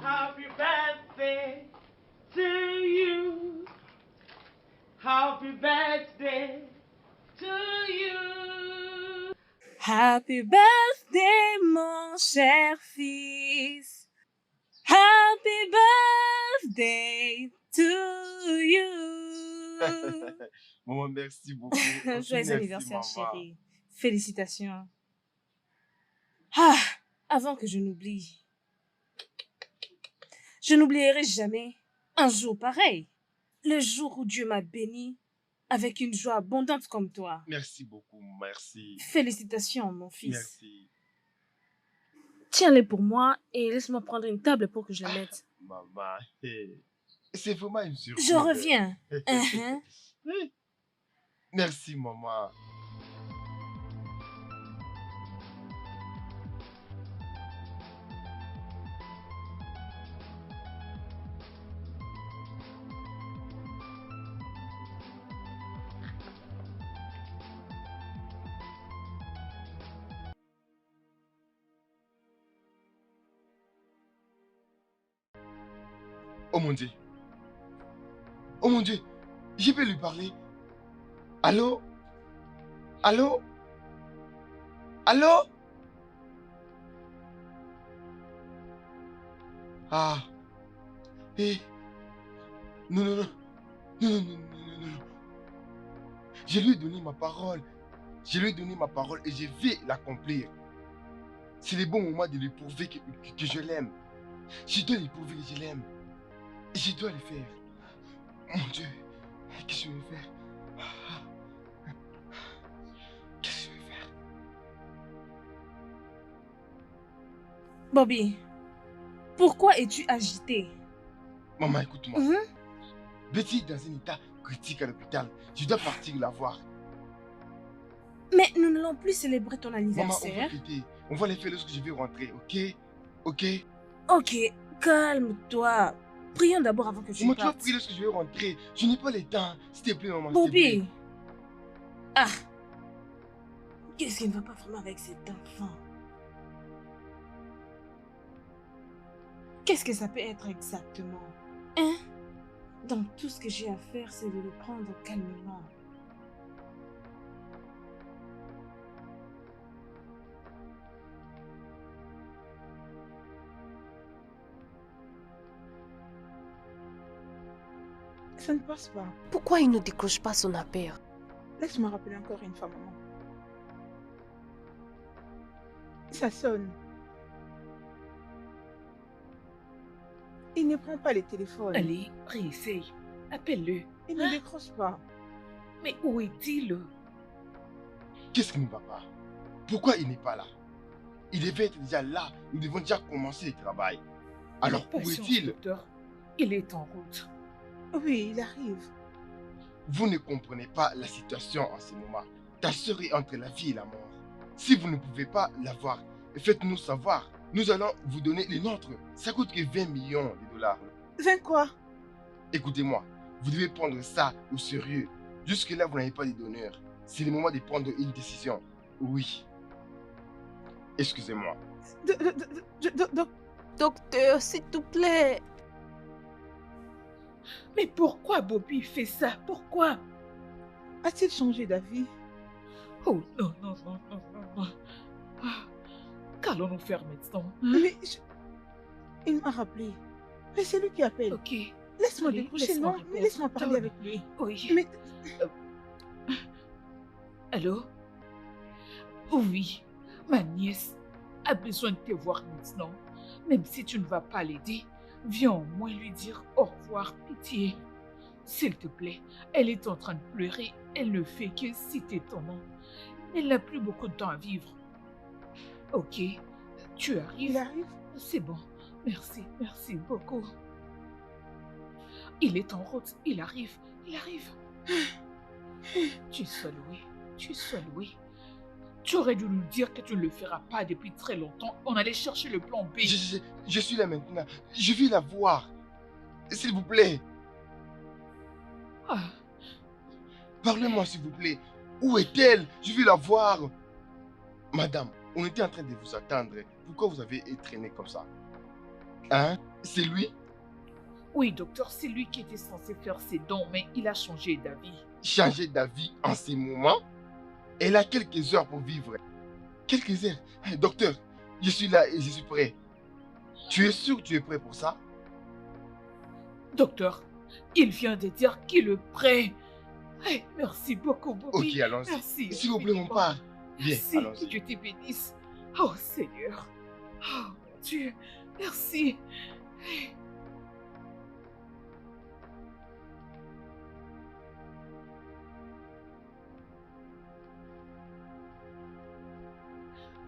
[SPEAKER 8] Happy birthday to you. Happy birthday to you.
[SPEAKER 3] Happy birthday, mon cher fils. Happy birthday to you.
[SPEAKER 1] Maman, merci beaucoup. Ok,
[SPEAKER 3] Joyeux
[SPEAKER 1] merci,
[SPEAKER 3] anniversaire,
[SPEAKER 1] maman.
[SPEAKER 3] chérie. Félicitations. Ah, avant que je n'oublie. Je n'oublierai jamais un jour pareil. Le jour où Dieu m'a béni avec une joie abondante comme toi.
[SPEAKER 1] Merci beaucoup, merci.
[SPEAKER 3] Félicitations, mon fils.
[SPEAKER 1] Merci.
[SPEAKER 3] Tiens-les pour moi et laisse-moi prendre une table pour que je les mette.
[SPEAKER 1] Maman, hey, c'est vraiment une surprise.
[SPEAKER 2] Je reviens.
[SPEAKER 1] Oui. Merci, maman. Oh mon Dieu. Oh mon Dieu. Je peux lui parler. Allô? Allô? Allô? Ah. Eh. Non, non, non. Non, non, non, non, non, non. Je lui ai donné ma parole. Je lui ai donné ma parole et je vais l'accomplir. C'est le bon moment de lui prouver que je l'aime. Je dois lui prouver que je l'aime. Je dois le faire. Mon Dieu. Qu'est-ce que je vais faire? Qu'est-ce que je vais faire?
[SPEAKER 2] Bobby, pourquoi es-tu agité?
[SPEAKER 1] Maman, écoute-moi.
[SPEAKER 2] Mhm.
[SPEAKER 1] Betty est dans un état critique à l'hôpital. Je dois partir la voir.
[SPEAKER 2] Mais nous n'allons plus célébrer ton
[SPEAKER 1] Maman, on va
[SPEAKER 2] anniversaire.
[SPEAKER 1] fêter. On va les faire lorsque je vais rentrer, ok? Ok?
[SPEAKER 2] Ok, calme-toi. Prions d'abord avant que tu
[SPEAKER 1] Maman, tu vas
[SPEAKER 2] partes.
[SPEAKER 1] prier lorsque je vais rentrer. Je n'ai pas le temps. S'il te plaît, maman. s'il te plaît.
[SPEAKER 2] Bobby. Ah. Qu'est-ce qui ne va pas vraiment avec cet enfant? Qu'est-ce que ça peut être exactement? Hein? Donc tout ce que j'ai à faire, c'est de le prendre calmement.
[SPEAKER 6] Ça ne passe pas.
[SPEAKER 9] Pourquoi il ne décroche pas son appel?
[SPEAKER 6] Laisse-moi rappeler encore une fois, maman. Ça sonne. Il ne prend pas les téléphones.
[SPEAKER 5] Allez, réessaye. Appelle-le.
[SPEAKER 6] Il ne décroche pas.
[SPEAKER 5] Mais où est-il?
[SPEAKER 1] Qu'est-ce qui ne va pas? Pourquoi il n'est pas là? Il devait être déjà là. Nous devons déjà commencer le travail. Alors, où
[SPEAKER 5] Patience,
[SPEAKER 1] est-il?
[SPEAKER 5] docteur. Il est en route.
[SPEAKER 6] Oui, il arrive.
[SPEAKER 1] Vous ne comprenez pas la situation en ce moment. Ta sœur est entre la vie et la mort. Si vous ne pouvez pas la voir, faites-nous savoir. Nous allons vous donner les nôtres. Ça coûte que 20 millions de dollars.
[SPEAKER 6] 20 quoi?
[SPEAKER 1] Écoutez-moi, vous devez prendre ça au sérieux. Jusque-là, vous n'avez pas de donneur. C'est le moment de prendre une décision. Oui. Excusez-moi.
[SPEAKER 9] Docteur, s'il te plaît.
[SPEAKER 5] Mais pourquoi Bobby fait ça? Pourquoi?
[SPEAKER 6] A-t-il changé d'avis?
[SPEAKER 5] Oh non, non, non, non, non, non. Ah, qu'allons-nous faire maintenant? Hein?
[SPEAKER 6] Mais il m'a rappelé. Mais c'est lui qui appelle.
[SPEAKER 5] Ok.
[SPEAKER 6] Laisse-moi
[SPEAKER 5] Allez,
[SPEAKER 6] décrocher,
[SPEAKER 5] laisse-moi
[SPEAKER 6] non? Mais
[SPEAKER 5] répondre.
[SPEAKER 6] laisse-moi parler
[SPEAKER 5] Donne.
[SPEAKER 6] avec lui.
[SPEAKER 5] Oui.
[SPEAKER 6] Mais
[SPEAKER 5] Allô? Oui, ma nièce a besoin de te voir maintenant. Même si tu ne vas pas l'aider, viens au moins lui dire au revoir, pitié. S'il te plaît, elle est en train de pleurer. Elle ne fait que citer ton nom. Elle n'a plus beaucoup de temps à vivre. Ok, tu
[SPEAKER 6] il
[SPEAKER 5] arrives.
[SPEAKER 6] arrive.
[SPEAKER 5] C'est bon. Merci, merci beaucoup. Il est en route. Il arrive. Il arrive. Tu sois loué. Tu sois loué. Tu aurais dû nous dire que tu ne le feras pas depuis très longtemps. On allait chercher le plan B.
[SPEAKER 1] Je suis là maintenant. Je vais la voir. S'il vous plaît.
[SPEAKER 5] Ah,
[SPEAKER 1] Parlez-moi, s'il vous plaît. Où est-elle? Je vais la voir. Madame, on était en train de vous attendre. Pourquoi vous avez traîné comme ça? Hein? C'est lui?
[SPEAKER 5] oui, docteur, c'est lui qui était censé faire ses dons, mais il a changé d'avis.
[SPEAKER 1] Changer d'avis en ces moments? Elle a quelques heures pour vivre. Quelques heures? Docteur, je suis là et je suis prêt. Tu es sûr que tu es prêt pour ça?
[SPEAKER 5] Docteur, il vient de dire qu'il est prêt. Hey, merci beaucoup, Bobby.
[SPEAKER 1] Ok, allons-y.
[SPEAKER 5] Merci.
[SPEAKER 1] S'il vous plaît, mon
[SPEAKER 5] infiniment.
[SPEAKER 1] père. Viens,
[SPEAKER 5] Merci, que
[SPEAKER 1] allons-y.
[SPEAKER 5] Dieu te bénisse. Oh Seigneur. Oh mon Dieu. Merci.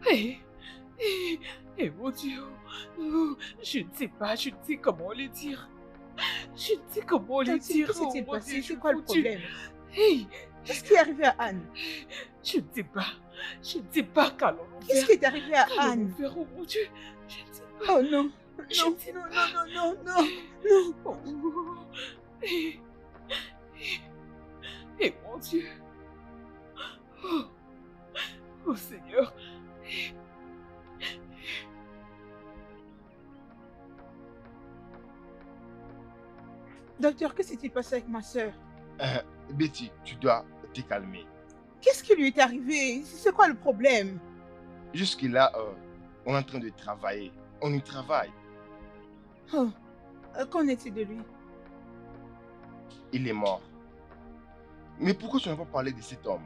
[SPEAKER 5] Hey, Eh mon Dieu, oh, je ne sais pas, je ne sais comment le dire. Je ne sais comment le
[SPEAKER 6] Tati,
[SPEAKER 5] dire.
[SPEAKER 6] qu'est-ce qui
[SPEAKER 5] Oh
[SPEAKER 6] s'est
[SPEAKER 5] mon
[SPEAKER 6] passé?
[SPEAKER 5] Dieu,
[SPEAKER 6] C'est quoi le
[SPEAKER 5] foutu.
[SPEAKER 6] problème?
[SPEAKER 5] Hey,
[SPEAKER 6] Qu'est-ce qui est arrivé à Anne?
[SPEAKER 5] je ne sais pas. Je ne sais pas qu'allons-nous
[SPEAKER 6] Qu'est-ce
[SPEAKER 5] faire.
[SPEAKER 6] qui est arrivé à
[SPEAKER 5] Qu'allons-nous
[SPEAKER 6] Anne?
[SPEAKER 5] faire, oh mon Dieu. Je ne sais pas.
[SPEAKER 6] Oh non,
[SPEAKER 5] Je
[SPEAKER 6] non,
[SPEAKER 5] ne sais
[SPEAKER 6] non,
[SPEAKER 5] pas.
[SPEAKER 6] non, non, non, non, non.
[SPEAKER 5] Oh, eh, eh, mon Dieu. Oh, oh Seigneur.
[SPEAKER 6] Docteur, qu'est-ce qui s'est passé avec ma sœur?
[SPEAKER 1] Betty, tu dois te calmer.
[SPEAKER 6] Qu'est-ce qui lui est arrivé? C'est quoi le problème?
[SPEAKER 1] Jusque-là, on est en train de travailler. On y travaille.
[SPEAKER 6] Oh, qu'en est-il de lui?
[SPEAKER 1] Il est mort. Mais pourquoi tu n'as pas parlé de cet homme?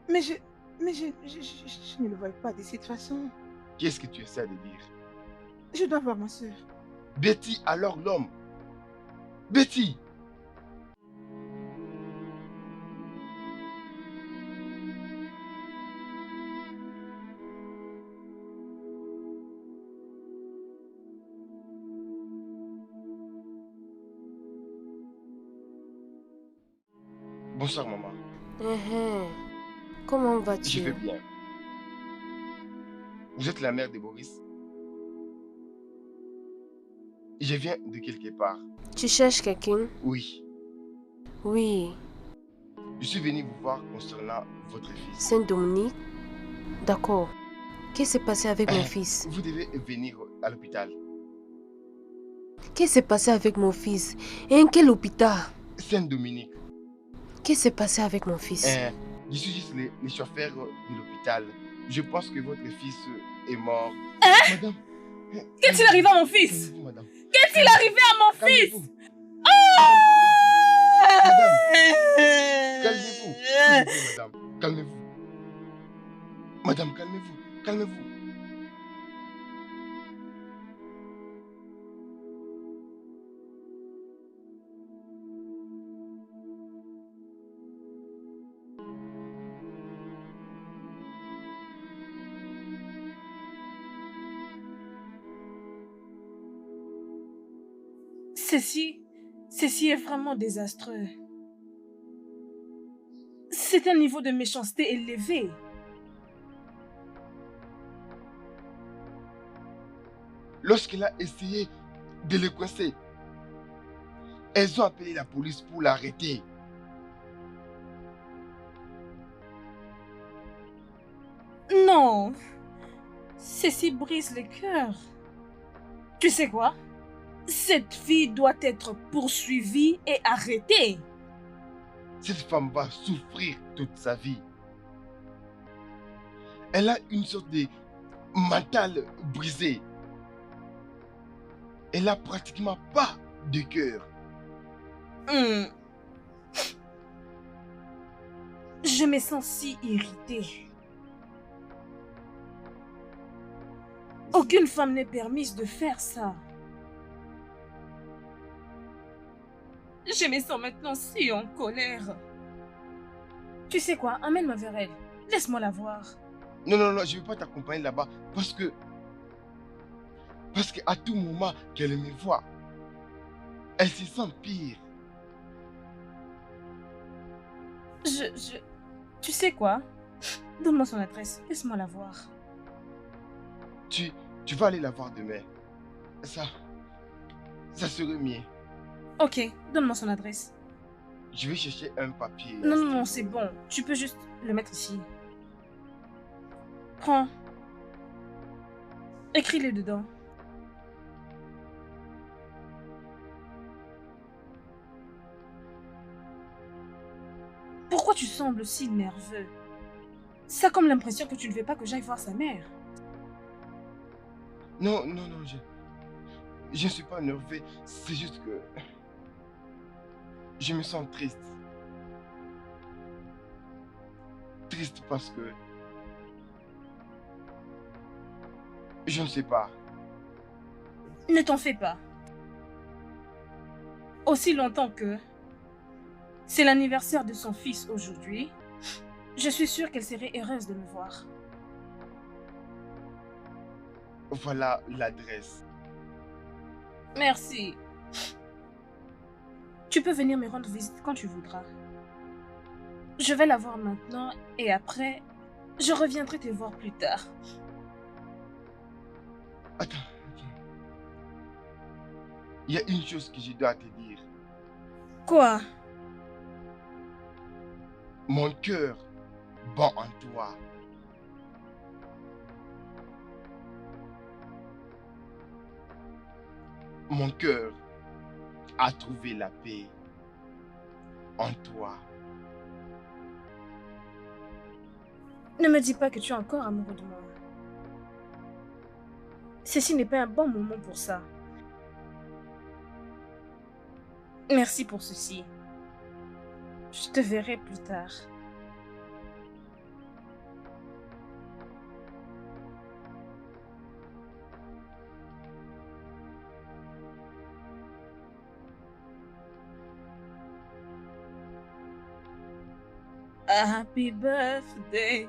[SPEAKER 6] Mais je ne le vois pas de cette façon.
[SPEAKER 1] Qu'est-ce que tu essaies de dire?
[SPEAKER 6] Je dois voir ma sœur.
[SPEAKER 1] Betty, alors l'homme. Betty! Bonsoir, maman.
[SPEAKER 9] Comment
[SPEAKER 1] Je
[SPEAKER 9] vas-tu?
[SPEAKER 1] vais bien. Vous êtes la mère de Boris? Je viens de quelque part.
[SPEAKER 9] Tu cherches quelqu'un?
[SPEAKER 1] Oui.
[SPEAKER 9] Oui.
[SPEAKER 1] Je suis venu vous voir concernant votre fils.
[SPEAKER 9] Saint-Dominique? D'accord. Qu'est-ce qui s'est passé avec mon fils?
[SPEAKER 1] Vous devez venir à l'hôpital.
[SPEAKER 9] Qu'est-ce qui s'est passé avec mon fils? Et en quel hôpital?
[SPEAKER 1] Saint-Dominique.
[SPEAKER 9] Qu'est-ce qui s'est passé avec mon fils?
[SPEAKER 1] Je suis juste le chauffeur de l'hôpital. Je pense que votre fils est mort.
[SPEAKER 3] Hein?
[SPEAKER 1] Madame.
[SPEAKER 3] Qu'est-il arrivé à mon fils?
[SPEAKER 1] Calmez-vous, madame.
[SPEAKER 3] Qu'est-il arrivé à mon fils?
[SPEAKER 1] Calmez-vous. Madame. Calmez-vous. Madame, calmez-vous. Calmez-vous.
[SPEAKER 2] Ceci est vraiment désastreux. C'est un niveau de méchanceté élevé.
[SPEAKER 1] Lorsqu'elle a essayé de le coincer, elles ont appelé la police pour l'arrêter.
[SPEAKER 2] Non, ceci brise le cœur. Tu sais quoi? Cette fille doit être poursuivie et arrêtée.
[SPEAKER 1] Cette femme va souffrir toute sa vie. Elle a une sorte de mental brisé. Elle a pratiquement pas de cœur.
[SPEAKER 2] Je me sens si irritée. Aucune femme n'est permise de faire ça. Je me sens maintenant si en colère. Tu sais quoi? Amène-moi vers elle. Laisse-moi la voir.
[SPEAKER 1] Non, non, non, je ne vais pas t'accompagner là-bas parce qu'à tout moment qu'elle me voit, elle se sent pire.
[SPEAKER 2] Tu sais quoi? Donne-moi son adresse. Laisse-moi la voir.
[SPEAKER 1] Tu vas aller la voir demain. Ça serait mieux.
[SPEAKER 2] Ok, donne-moi son adresse.
[SPEAKER 1] Je vais chercher un papier.
[SPEAKER 2] Non, non, non, c'est bon. Tu peux juste le mettre ici. Prends. Écris-le dedans. Pourquoi tu sembles si nerveux? Ça a comme l'impression que tu ne veux pas que j'aille voir sa mère.
[SPEAKER 1] Non, non, non, je ne suis pas nerveux. C'est juste que je me sens triste. Triste parce que je ne sais pas.
[SPEAKER 2] Ne t'en fais pas. Aussi longtemps que c'est l'anniversaire de son fils aujourd'hui, je suis sûre qu'elle serait heureuse de me voir.
[SPEAKER 1] Voilà l'adresse.
[SPEAKER 3] Merci. Tu peux venir me rendre visite quand tu voudras. Je vais la voir maintenant et après, je reviendrai te voir plus tard.
[SPEAKER 1] Attends. Il y a une chose que je dois te dire.
[SPEAKER 3] Quoi?
[SPEAKER 1] Mon cœur bat en toi. Mon cœur a trouvé la paix en toi.
[SPEAKER 3] Ne me dis pas que tu es encore amoureux de moi. Ceci n'est pas un bon moment pour ça. Merci pour ceci. Je te verrai plus tard. Happy birthday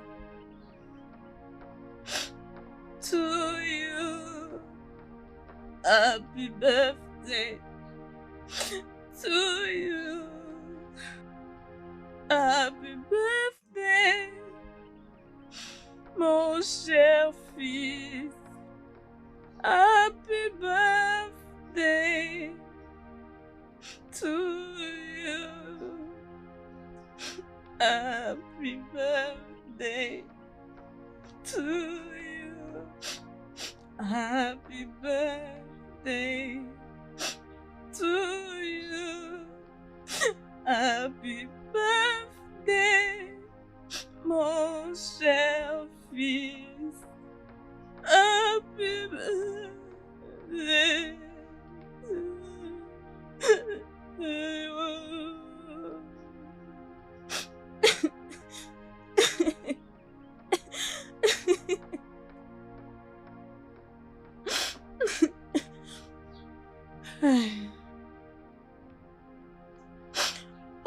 [SPEAKER 3] to you. Happy birthday to you. Happy birthday, mon cher fils. Happy birthday to you. Happy birthday to you. Happy birthday to you. Happy birthday, mon cher fils. Happy birthday.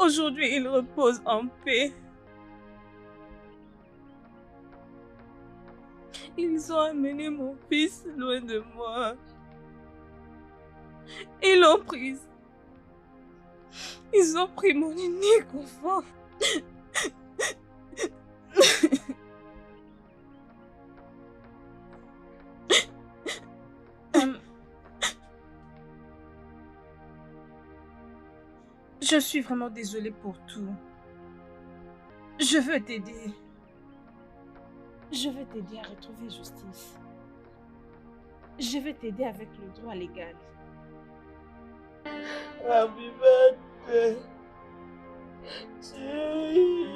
[SPEAKER 3] Aujourd'hui, il repose en paix. Ils ont amené mon fils loin de moi. Ils l'ont prise. Ils ont pris mon unique enfant. Je suis vraiment désolée pour tout. Je veux t'aider. Je veux t'aider à retrouver justice. Je veux t'aider avec le droit légal.
[SPEAKER 8] Happy birthday to you.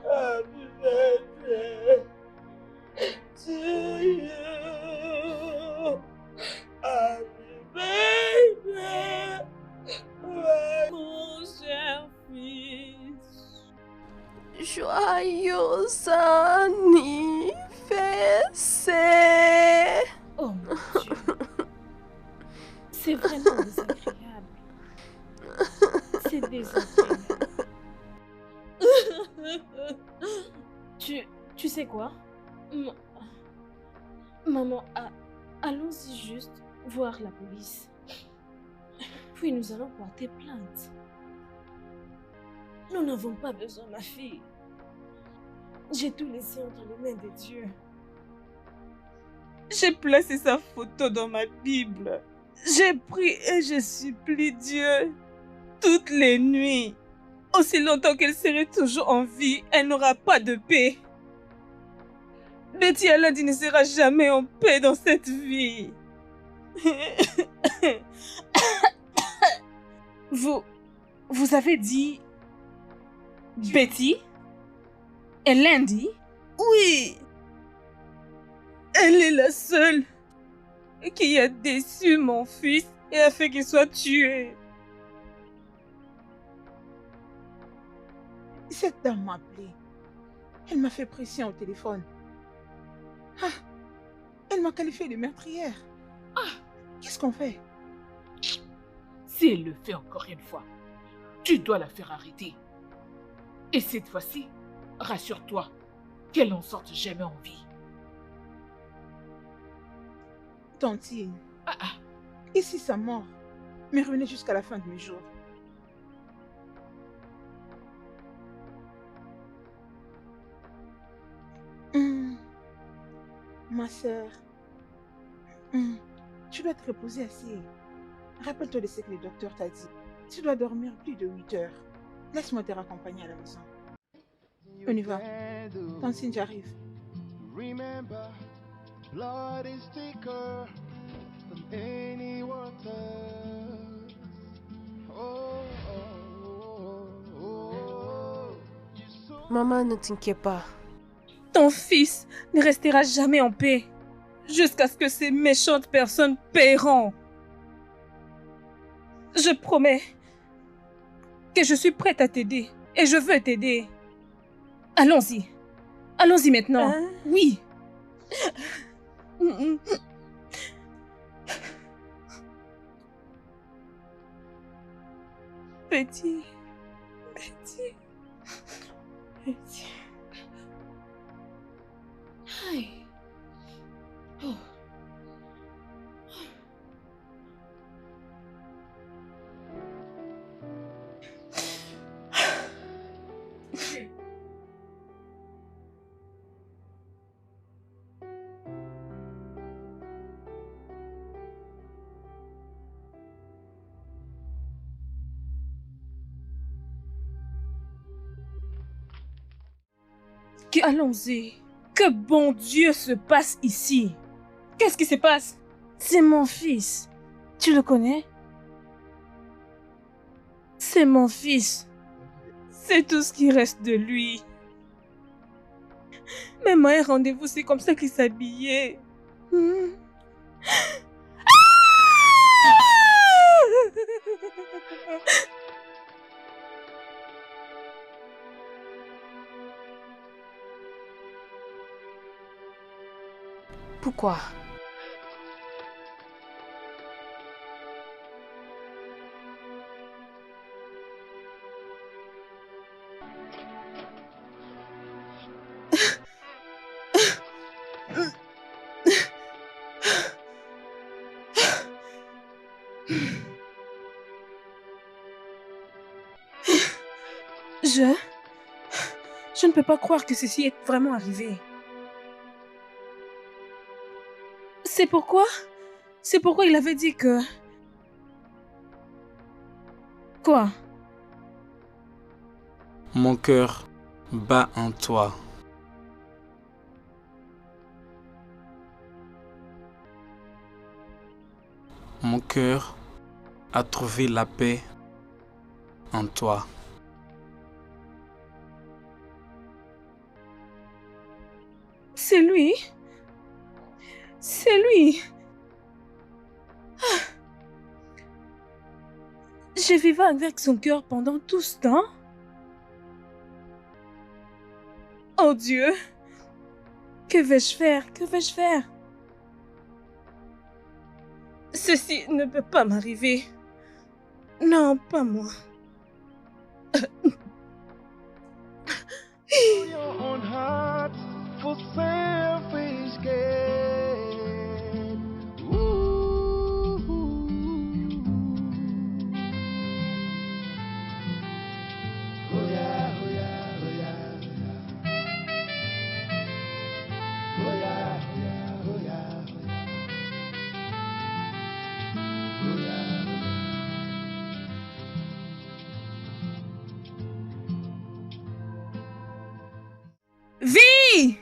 [SPEAKER 8] Happy birthday to you. Happy birthday,
[SPEAKER 3] Mon cher fils.
[SPEAKER 9] Joyeux anniversaire.
[SPEAKER 3] Oh mon Dieu. C'est vraiment désagréable. C'est désagréable. Tu sais quoi? Maman, allons-y juste voir la police. Puis nous allons porter plainte. Nous n'avons pas besoin, ma fille. J'ai tout laissé entre les mains de Dieu. J'ai placé sa photo dans ma Bible. J'ai prié et je supplie Dieu toutes les nuits. Aussi longtemps qu'elle serait toujours en vie, elle n'aura pas de paix. Betty Aladi ne sera jamais en paix dans cette vie. Vous avez dit Betty? Et Lundi? Oui. Elle est la seule qui a déçu mon fils et a fait qu'il soit tué.
[SPEAKER 6] Cette dame m'a appelé. Elle m'a fait pression au téléphone. Ah, elle m'a qualifiée de meurtrière. Ah, qu'est-ce qu'on fait?
[SPEAKER 5] Si elle le fait encore une fois, tu dois la faire arrêter. Et cette fois-ci, rassure-toi qu'elle n'en sorte jamais en vie.
[SPEAKER 6] Tantine, ici sa mort me ruinait jusqu'à la fin de mes jours. Ma sœur, tu dois te reposer assez. Rappelle-toi de ce que le docteur t'a dit. Tu dois dormir plus de 8 heures. Laisse-moi te raccompagner à la maison. On y va. Tantine, j'arrive.
[SPEAKER 4] Remember, blood is thicker than any water. Oh, oh, oh, oh.
[SPEAKER 9] Maman, ne t'inquiète pas.
[SPEAKER 3] Ton fils ne restera jamais en paix jusqu'à ce que ces méchantes personnes paieront. Je promets que je suis prête à t'aider et je veux t'aider. Allons-y. Allons-y maintenant. Oui.
[SPEAKER 2] Petit.
[SPEAKER 3] Aïe. Oh. Allons-y. Que bon Dieu se passe ici. Qu'est-ce qui se passe?
[SPEAKER 2] C'est mon fils. Tu le connais? C'est mon fils.
[SPEAKER 3] C'est tout ce qui reste de lui. Même à un rendez-vous, c'est comme ça qu'il s'habillait.
[SPEAKER 9] Pourquoi?
[SPEAKER 3] Je ne peux pas croire que ceci est vraiment arrivé. C'est pourquoi il avait dit que... Quoi?
[SPEAKER 10] Mon cœur bat en toi. Mon cœur a trouvé la paix en toi.
[SPEAKER 3] C'est lui. C'est lui. J'ai vécu avec son cœur pendant tout ce temps. Oh Dieu. Que vais-je faire? Que vais-je faire? Ceci ne peut pas m'arriver. Non, pas moi.
[SPEAKER 4] Your own heart for selfish gain. Ooh. Oh yeah, oh yeah, oh yeah, oh yeah. Oh yeah, oh yeah, oh yeah, oh yeah.
[SPEAKER 3] Vi!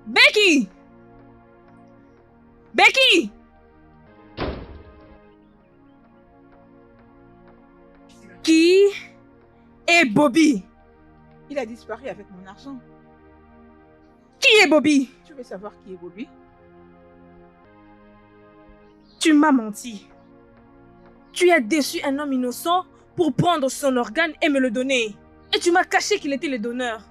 [SPEAKER 3] Becky! Becky! Qui est Bobby?
[SPEAKER 6] Il a disparu avec mon argent.
[SPEAKER 3] Qui est Bobby?
[SPEAKER 6] Tu veux savoir qui est Bobby?
[SPEAKER 3] Tu m'as menti. Tu as déçu un homme innocent pour prendre son organe et me le donner. Et tu m'as caché qu'il était le donneur.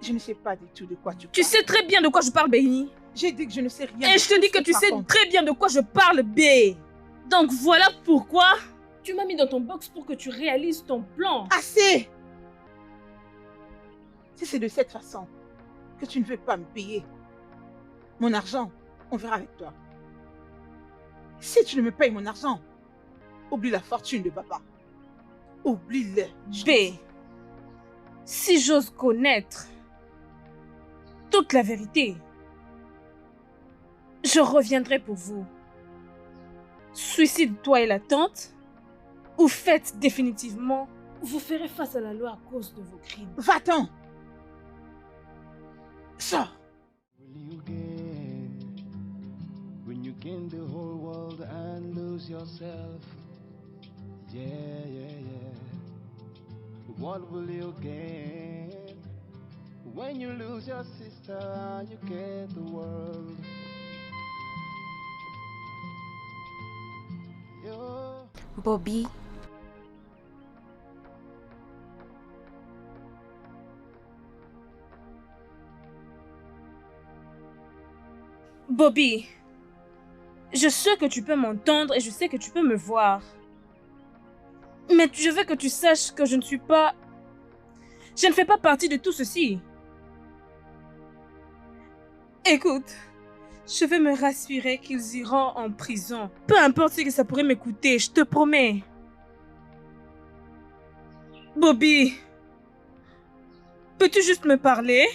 [SPEAKER 6] Je ne sais pas du tout de quoi tu parles.
[SPEAKER 3] Tu sais très bien de quoi je parle, Benny.
[SPEAKER 6] J'ai dit que je ne sais rien.
[SPEAKER 3] Et je te dis que tu sais très bien de quoi je parle, B. Donc voilà pourquoi tu m'as mis dans ton box pour que tu réalises ton plan.
[SPEAKER 6] Assez! Si c'est de cette façon que tu ne veux pas me payer, Mon argent, on verra avec toi. Si tu ne me payes mon argent, oublie la fortune de papa. Oublie-le.
[SPEAKER 2] B, si j'ose connaître toute la vérité, je reviendrai pour vous. Suicide toi et la tante, ou faites définitivement, vous ferez face à la loi à cause de vos crimes.
[SPEAKER 6] Va-t'en! Sors!
[SPEAKER 4] Will you gain when you gain the whole world and lose yourself? Yeah, yeah, yeah. What will you gain when you lose your sister and you get the world? Yo.
[SPEAKER 9] Bobby,
[SPEAKER 2] Bobby, je sais que tu peux m'entendre et je sais que tu peux me voir. Mais je veux que tu saches que je ne suis pas... Je ne fais pas partie de tout ceci. Écoute, je vais me rassurer qu'ils iront en prison. Peu importe ce que ça pourrait m'écouter, je te promets. Bobby, peux-tu juste me parler?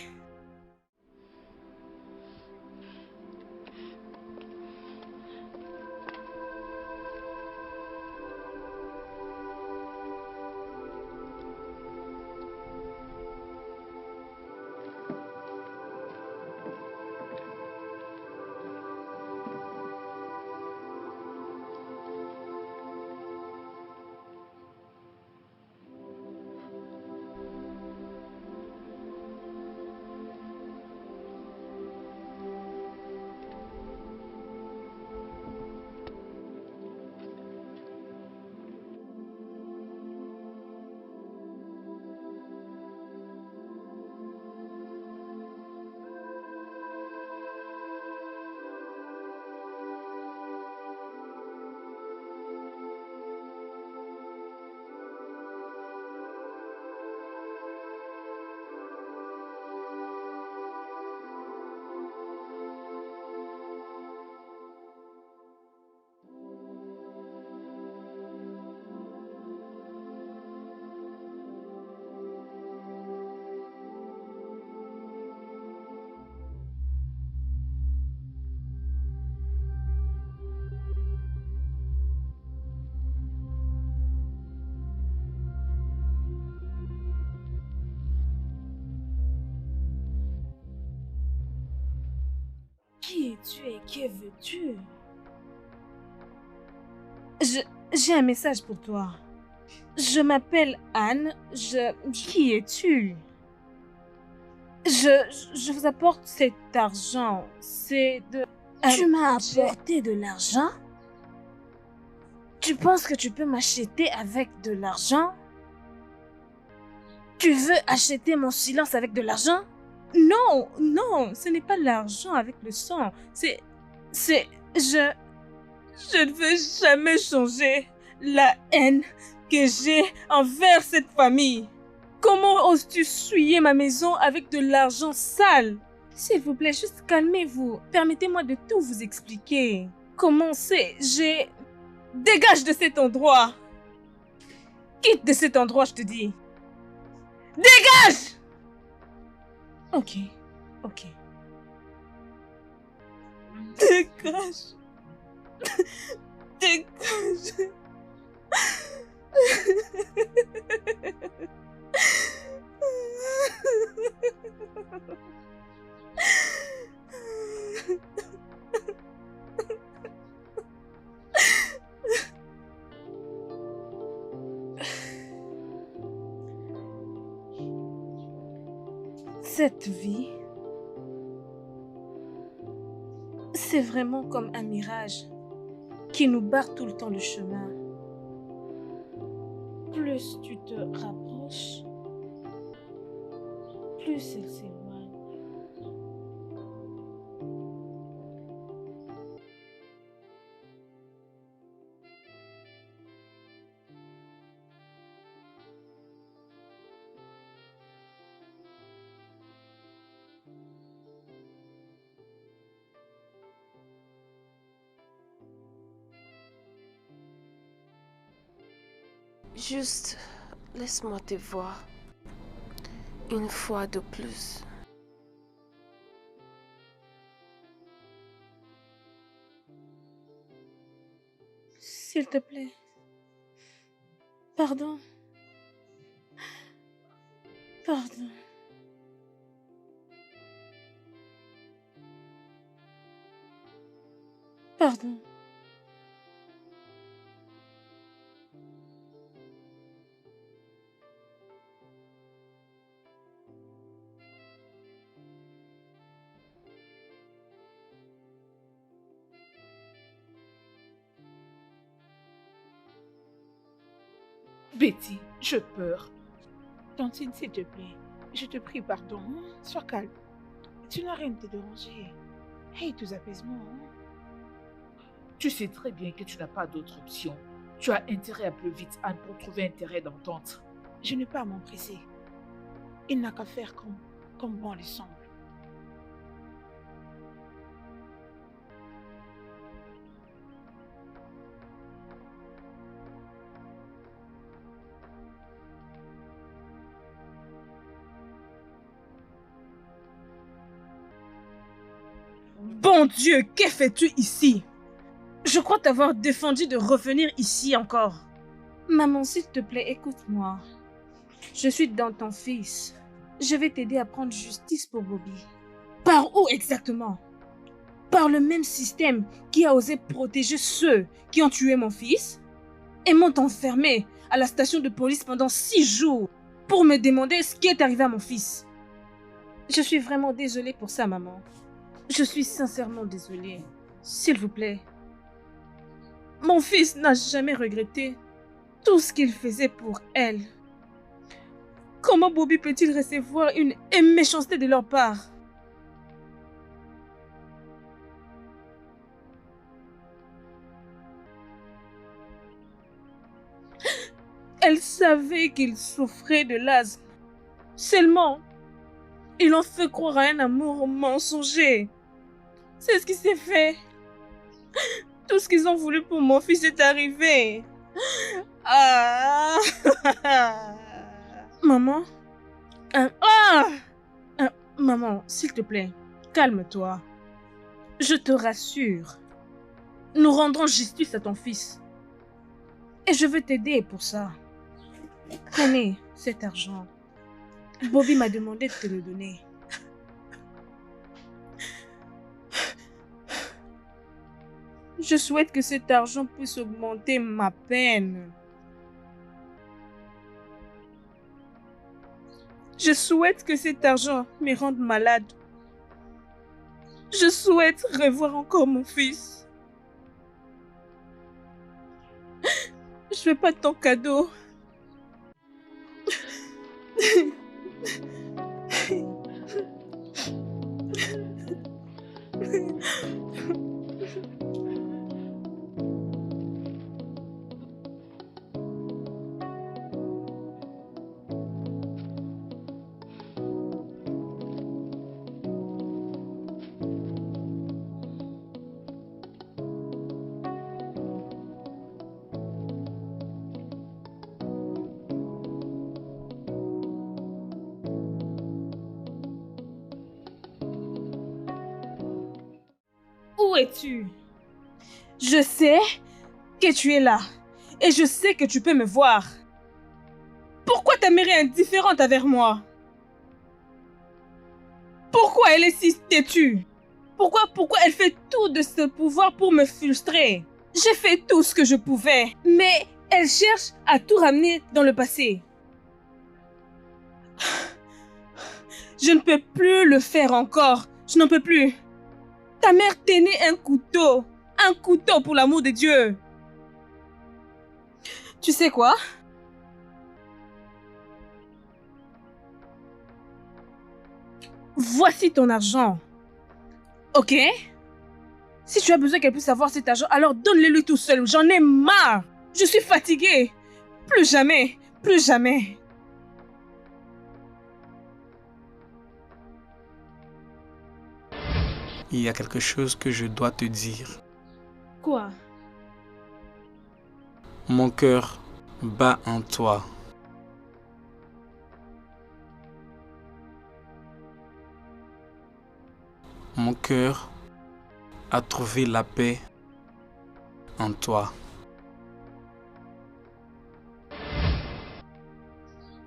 [SPEAKER 2] Qui es-tu et que veux-tu? J'ai un message pour toi. Je m'appelle Anne. Qui es-tu? Je vous apporte cet argent. C'est de... Tu m'as apporté de l'argent? Tu penses que tu peux m'acheter avec de l'argent? Tu veux acheter mon silence avec de l'argent? Non, non, ce n'est pas l'argent avec le sang. Je ne veux jamais changer la haine que j'ai envers cette famille. Comment oses-tu souiller ma maison avec de l'argent sale? S'il vous plaît, juste calmez-vous. Permettez-moi de tout vous expliquer. Comment c'est? Dégage de cet endroit. Quitte de cet endroit, je te dis. Dégage! Ok, ok. Dégage. Dégage. Cette vie, c'est vraiment comme un mirage qui nous barre tout le temps le chemin. Plus tu te rapproches, plus elle s'éloigne.
[SPEAKER 9] Juste, laisse-moi te voir. Une fois de plus.
[SPEAKER 3] S'il te plaît. Pardon. Pardon. Pardon.
[SPEAKER 5] Betty, je peur.
[SPEAKER 6] Tantine, s'il te plaît, je te prie, pardon. Hein? Sois calme. Tu n'as rien de te déranger. Hey, tous apaisements. Hein?
[SPEAKER 5] Tu sais très bien que tu n'as pas d'autre option. Tu as intérêt à plus vite, Anne, pour trouver un terrain d'entente.
[SPEAKER 6] Je n'ai pas à m'empresser. Il n'a qu'à faire comme bon lui semble.
[SPEAKER 2] Bon Dieu, que fais-tu ici? Je crois t'avoir défendu de revenir ici encore.
[SPEAKER 3] Maman, s'il te plaît, écoute-moi. Je suis dans ton fils. Je vais t'aider à prendre justice pour Bobby.
[SPEAKER 2] Par où exactement? Par le même système qui a osé protéger ceux qui ont tué mon fils et m'ont enfermé à la station de police pendant 6 jours pour me demander ce qui est arrivé à mon fils.
[SPEAKER 3] Je suis vraiment désolée pour ça, maman. Je suis sincèrement désolée. S'il vous plaît.
[SPEAKER 2] Mon fils n'a jamais regretté tout ce qu'il faisait pour elle. Comment Bobby peut-il recevoir une méchanceté de leur part? Elle savait qu'il souffrait de l'asthme. Seulement, ils l'ont fait croire à un amour mensonger. C'est ce qui s'est fait. Tout ce qu'ils ont voulu pour mon fils est arrivé. Ah.
[SPEAKER 3] Maman? Maman, s'il te plaît, calme-toi. Je te rassure. Nous rendrons justice à ton fils. Et je veux t'aider pour ça. Prenez cet argent. Bobby m'a demandé de te le donner.
[SPEAKER 2] Je souhaite que cet argent puisse augmenter ma peine. Je souhaite que cet argent me rende malade. Je souhaite revoir encore mon fils. Je veux pas ton cadeau. Où es-tu? Je sais que tu es là. Et je sais que tu peux me voir. Pourquoi ta mère est indifférente envers moi? Pourquoi elle est si têtue? Pourquoi elle fait tout de ce pouvoir pour me frustrer? J'ai fait tout ce que je pouvais. Mais elle cherche à tout ramener dans le passé. Je ne peux plus le faire encore. Je n'en peux plus. Ta mère tenait un couteau pour l'amour de Dieu. Tu sais quoi? Voici ton argent. Ok? Si tu as besoin qu'elle puisse avoir cet argent, alors donne-le-lui tout seul. J'en ai marre. Je suis fatiguée. Plus jamais. Plus jamais.
[SPEAKER 10] Il y a quelque chose que je dois te dire.
[SPEAKER 3] Quoi?
[SPEAKER 10] Mon cœur bat en toi. Mon cœur a trouvé la paix en toi.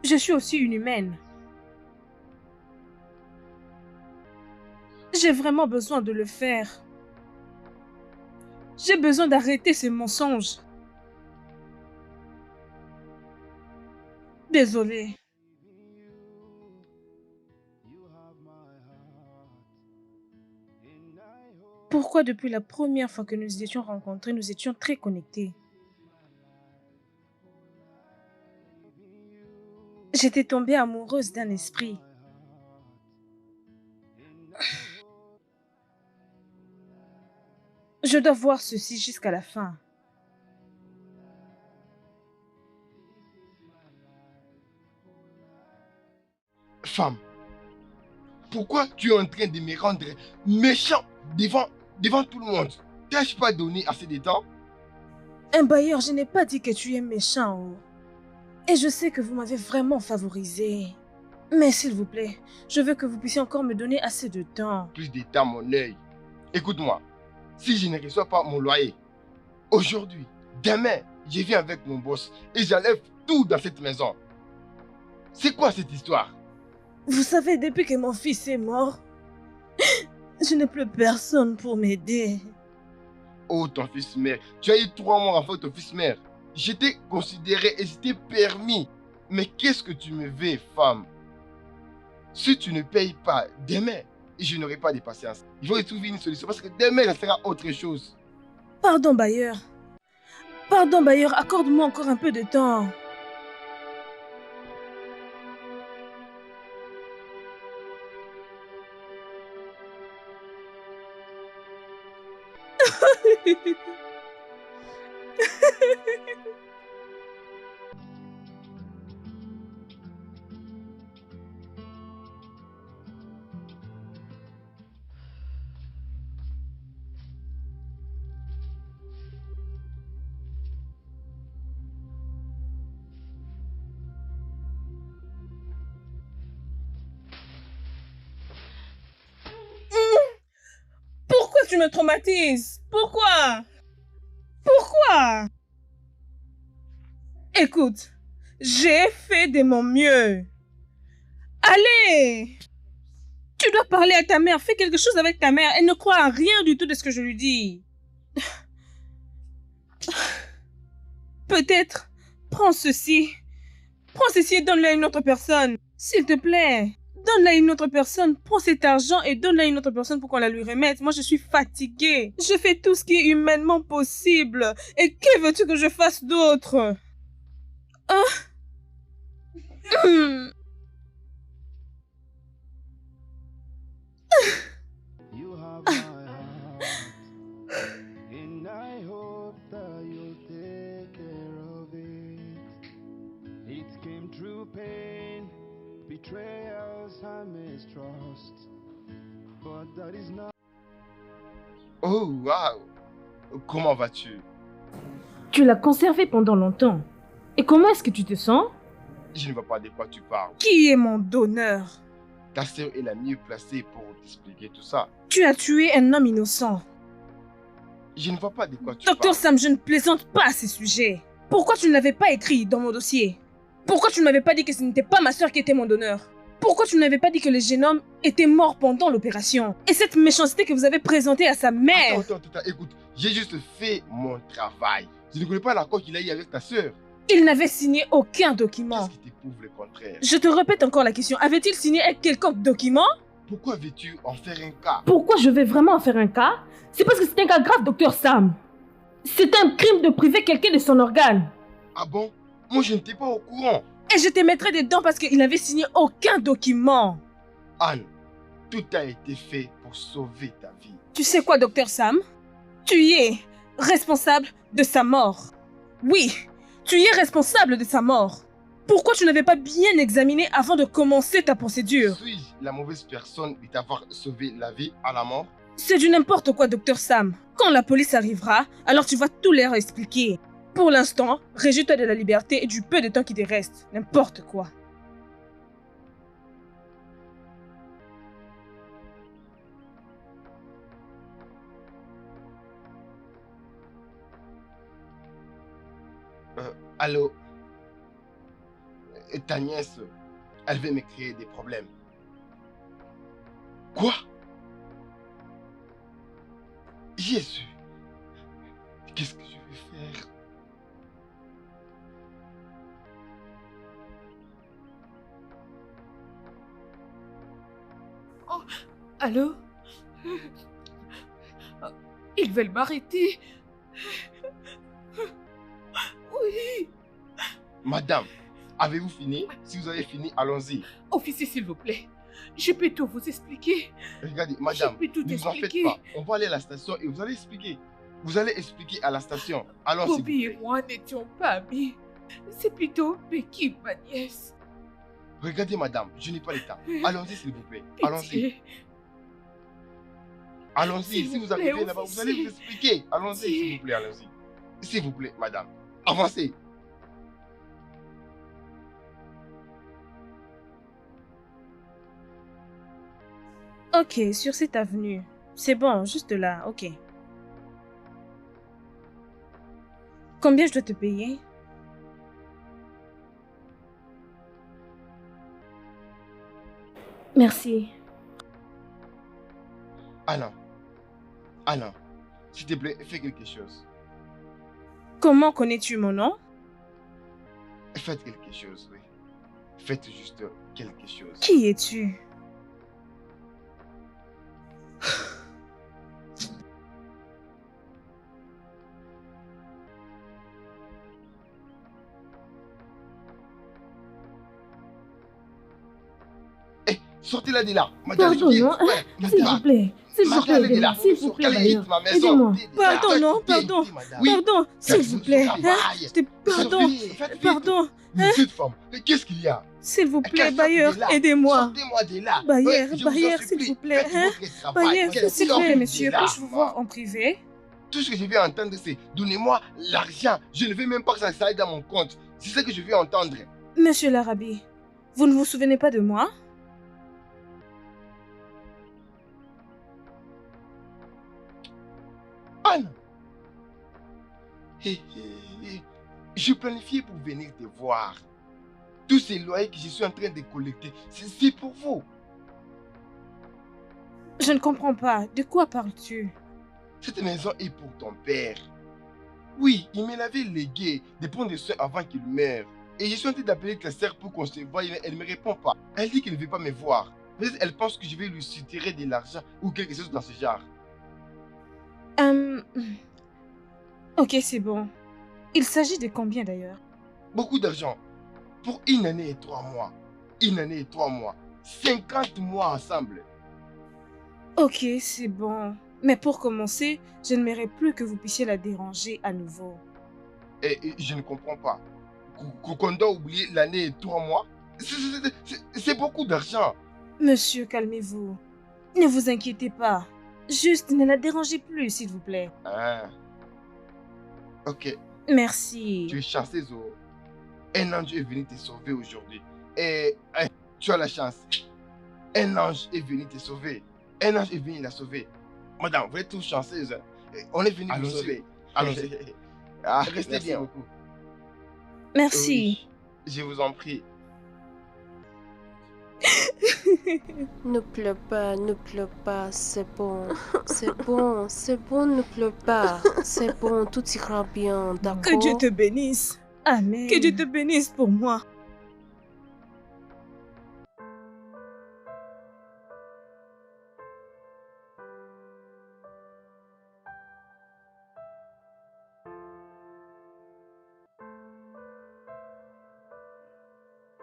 [SPEAKER 3] Je suis aussi une humaine. J'ai vraiment besoin de le faire. J'ai besoin d'arrêter ces mensonges. Désolée. Pourquoi depuis la première fois que nous nous étions rencontrés, nous étions très connectés? J'étais tombée amoureuse d'un esprit. Je dois voir ceci jusqu'à la fin.
[SPEAKER 1] Femme, pourquoi tu es en train de me rendre méchant devant tout le monde? T'as-je pas donné assez de temps?
[SPEAKER 3] Un bailleur, je n'ai pas dit que tu es méchant. Oh. Et je sais que vous m'avez vraiment favorisé. Mais s'il vous plaît, je veux que vous puissiez encore me donner assez de temps.
[SPEAKER 1] Plus de temps, mon œil. Écoute-moi, si je ne reçois pas mon loyer, aujourd'hui, demain, je viens avec mon boss et j'enlève tout dans cette maison. C'est quoi cette histoire?
[SPEAKER 3] Vous savez, depuis que mon fils est mort, je n'ai plus personne pour m'aider.
[SPEAKER 1] Oh, ton fils mère, tu as eu 3 mois avant ton fils mère. J'étais considéré et j'étais permis. Mais qu'est-ce que tu me veux, femme? Si tu ne payes pas demain, je n'aurai pas de patience. Il faut trouver une solution parce que demain, ça sera autre chose.
[SPEAKER 3] Pardon, bailleur. Pardon, bailleur, accorde-moi encore un peu de temps. Pourquoi tu me traumatises? Pourquoi? Pourquoi? Écoute, j'ai fait de mon mieux. Allez! Tu dois parler à ta mère, fais quelque chose avec ta mère. Elle ne croit à rien du tout de ce que je lui dis. Peut-être, prends ceci et donne-le à une autre personne. S'il te plaît. Donne-la à une autre personne, prends cet argent et donne-la à une autre personne pour qu'on la lui remette. Moi, je suis fatiguée. Je fais tout ce qui est humainement possible. Et que veux-tu que je fasse d'autre?
[SPEAKER 4] You have my heart, and I hope that you'll take care of it. It came through pain, betrayals and mistrust, but that is not.
[SPEAKER 1] Oh, waouh! Comment vas-tu?
[SPEAKER 3] Tu l'as conservé pendant longtemps. Et comment est-ce que tu te sens?
[SPEAKER 1] Je ne vois pas de quoi tu parles.
[SPEAKER 3] Qui est mon donneur?
[SPEAKER 1] Ta sœur est la mieux placée pour t'expliquer tout ça.
[SPEAKER 3] Tu as tué un homme innocent.
[SPEAKER 1] Je ne vois pas de quoi tu parles.
[SPEAKER 3] Docteur Sam, je ne plaisante pas à ces sujets. Pourquoi tu ne l'avais pas écrit dans mon dossier? Pourquoi tu ne m'avais pas dit que ce n'était pas ma sœur qui était mon donneur? Pourquoi tu ne m'avais pas dit que le jeune homme était mort pendant l'opération? Et cette méchanceté que vous avez présentée à sa mère?
[SPEAKER 1] Attends, écoute, j'ai juste fait mon travail. Je ne connais pas l'accord qu'il a eu avec ta sœur.
[SPEAKER 3] Il n'avait signé aucun document.
[SPEAKER 1] Qu'est-ce qui te prouve le contraire?
[SPEAKER 3] Je te répète encore la question. Avait-il signé un quelconque document?
[SPEAKER 1] Pourquoi veux-tu en faire un cas?
[SPEAKER 3] Pourquoi je vais vraiment en faire un cas? C'est parce que c'est un cas grave, docteur Sam. C'est un crime de priver quelqu'un de son organe.
[SPEAKER 1] Ah bon? Moi, je n'étais pas au courant.
[SPEAKER 3] Et je te mettrai dedans parce qu'il n'avait signé aucun document.
[SPEAKER 1] Anne, tout a été fait pour sauver ta vie.
[SPEAKER 3] Tu sais quoi, docteur Sam? Tu y es responsable de sa mort. Oui, tu y es responsable de sa mort. Pourquoi tu n'avais pas bien examiné avant de commencer ta procédure?
[SPEAKER 1] Suis-je la mauvaise personne de t'avoir sauvé la vie à la mort?
[SPEAKER 3] C'est du n'importe quoi, docteur Sam. Quand la police arrivera, alors tu vas tout leur expliquer. Pour l'instant, réjouis-toi de la liberté et du peu de temps qui te reste. N'importe quoi.
[SPEAKER 1] Allô? Ta nièce, elle veut me créer des problèmes. Quoi? Jésus, qu'est-ce que je vais faire?
[SPEAKER 5] Oh, allô? Ils veulent m'arrêter. Oui.
[SPEAKER 1] Madame, avez-vous fini? Si vous avez fini, allons-y.
[SPEAKER 5] Officier, s'il vous plaît. Je peux tout vous expliquer.
[SPEAKER 1] Regardez, madame,
[SPEAKER 5] Je peux tout
[SPEAKER 1] ne vous en faites
[SPEAKER 5] expliquer.
[SPEAKER 1] pas. On va aller à la station et vous allez expliquer. Vous allez expliquer à la station. Allons, s'il vous
[SPEAKER 5] Bobby et
[SPEAKER 1] plaît.
[SPEAKER 5] moi n'étions pas amis. C'est plutôt Becky, ma nièce.
[SPEAKER 1] Regardez, madame, je n'ai pas le temps. Allons-y, s'il vous plaît. Allons-y.
[SPEAKER 5] Pitié.
[SPEAKER 1] Allons-y.
[SPEAKER 5] S'il
[SPEAKER 1] Si
[SPEAKER 5] vous
[SPEAKER 1] vous arrivez
[SPEAKER 5] plaît,
[SPEAKER 1] là-bas, vous
[SPEAKER 5] officier.
[SPEAKER 1] allez vous expliquer. Allons-y, s'il vous plaît, allons-y. S'il vous plaît, madame. Avancez.
[SPEAKER 3] Ok, sur cette avenue. C'est bon, juste là, ok. Combien je dois te payer? Merci.
[SPEAKER 1] Ah non. Ah non. S'il te plaît, fais quelque chose.
[SPEAKER 3] Comment connais-tu mon nom?
[SPEAKER 1] Faites quelque chose, oui. Faites juste quelque chose.
[SPEAKER 3] Qui es-tu?
[SPEAKER 1] Eh, sortez-la de là. Madame,
[SPEAKER 3] Pardon, non?
[SPEAKER 1] ouais,
[SPEAKER 3] S'il vous
[SPEAKER 1] madame.
[SPEAKER 3] plaît. S'il vous plaît,
[SPEAKER 1] Madame, elle est là.
[SPEAKER 3] aidez-moi. S'il vous plaît,
[SPEAKER 1] Sortez
[SPEAKER 3] Bailleur.
[SPEAKER 1] vite ma maison.
[SPEAKER 3] Aidez-moi.
[SPEAKER 1] Sortez,
[SPEAKER 3] Pardon,
[SPEAKER 1] madame.
[SPEAKER 3] non,
[SPEAKER 1] Sortez,
[SPEAKER 3] pardon.
[SPEAKER 1] madame.
[SPEAKER 3] Pardon, s'il vous plaît.
[SPEAKER 1] Sortez,
[SPEAKER 3] Hein?
[SPEAKER 1] aïe.
[SPEAKER 3] Pardon,
[SPEAKER 1] Sortez, faites vite.
[SPEAKER 3] pardon.
[SPEAKER 1] Mais cette femme, mais qu'est-ce qu'il y a?
[SPEAKER 3] S'il vous plaît,
[SPEAKER 1] Qu'elle sorte
[SPEAKER 3] Bailleur,
[SPEAKER 1] de là.
[SPEAKER 3] aidez-moi.
[SPEAKER 1] Sortez-moi de là.
[SPEAKER 3] Bailleur,
[SPEAKER 1] Ouais, je vous en
[SPEAKER 3] Bailleur,
[SPEAKER 1] supplie,
[SPEAKER 3] s'il vous plaît,
[SPEAKER 1] faites
[SPEAKER 3] hein?
[SPEAKER 1] votre travail.
[SPEAKER 3] Bailleur,
[SPEAKER 1] Qu'elle
[SPEAKER 3] s'il vous
[SPEAKER 1] sorte
[SPEAKER 3] plaît,
[SPEAKER 1] de
[SPEAKER 3] monsieur,
[SPEAKER 1] là.
[SPEAKER 3] puis-je vous voir en privé?
[SPEAKER 1] Tout ce que je viens entendre, c'est donnez-moi l'argent. Je ne veux même pas que ça s'aille dans mon compte. C'est ça que je veux entendre.
[SPEAKER 3] Monsieur l'Arabie, vous ne vous souvenez pas de moi?
[SPEAKER 1] Anne, je planifiais pour venir te voir. Tous ces loyers que je suis en train de collecter, c'est pour vous.
[SPEAKER 3] Je ne comprends pas. De quoi parles-tu?
[SPEAKER 1] Cette maison est pour ton père. Oui, il me l'avait légué de prendre soin avant qu'il meure. Et je suis en train d'appeler ta sœur pour qu'on se voie, mais elle ne me répond pas. Elle dit qu'elle ne veut pas me voir. Peut-être elle pense que je vais lui soutirer de l'argent ou quelque chose dans ce genre.
[SPEAKER 3] Ok, c'est bon. Il s'agit de combien d'ailleurs?
[SPEAKER 1] Beaucoup d'argent. Pour 1 année et 3 mois. 1 année et 3 mois. 50 mois ensemble.
[SPEAKER 3] Ok, c'est bon. Mais pour commencer, je n'aimerais plus que vous puissiez la déranger à nouveau.
[SPEAKER 1] Et je ne comprends pas. Qu'on doit oublier l'année et 3 mois? C'est beaucoup d'argent.
[SPEAKER 3] Monsieur, calmez-vous. Ne vous inquiétez pas. Juste, ne la dérangez plus, s'il vous plaît.
[SPEAKER 1] Ah. Ok.
[SPEAKER 3] Merci.
[SPEAKER 1] Tu es chanceuse. Oh. Un ange est venu te sauver aujourd'hui. Et tu as la chance. Un ange est venu te sauver. Un ange est venu la sauver. Madame, vous êtes tous chanceuses. On est venu vous sauver. Allons-y. Ah, restez bien. Beaucoup.
[SPEAKER 3] Merci.
[SPEAKER 1] Oui, je vous en prie.
[SPEAKER 9] Ne pleure pas, c'est bon. C'est bon, c'est bon, ne pleure pas. C'est bon, tout ira bien, d'accord?
[SPEAKER 3] Que Dieu te bénisse.
[SPEAKER 9] Amen.
[SPEAKER 3] Que Dieu te bénisse pour moi.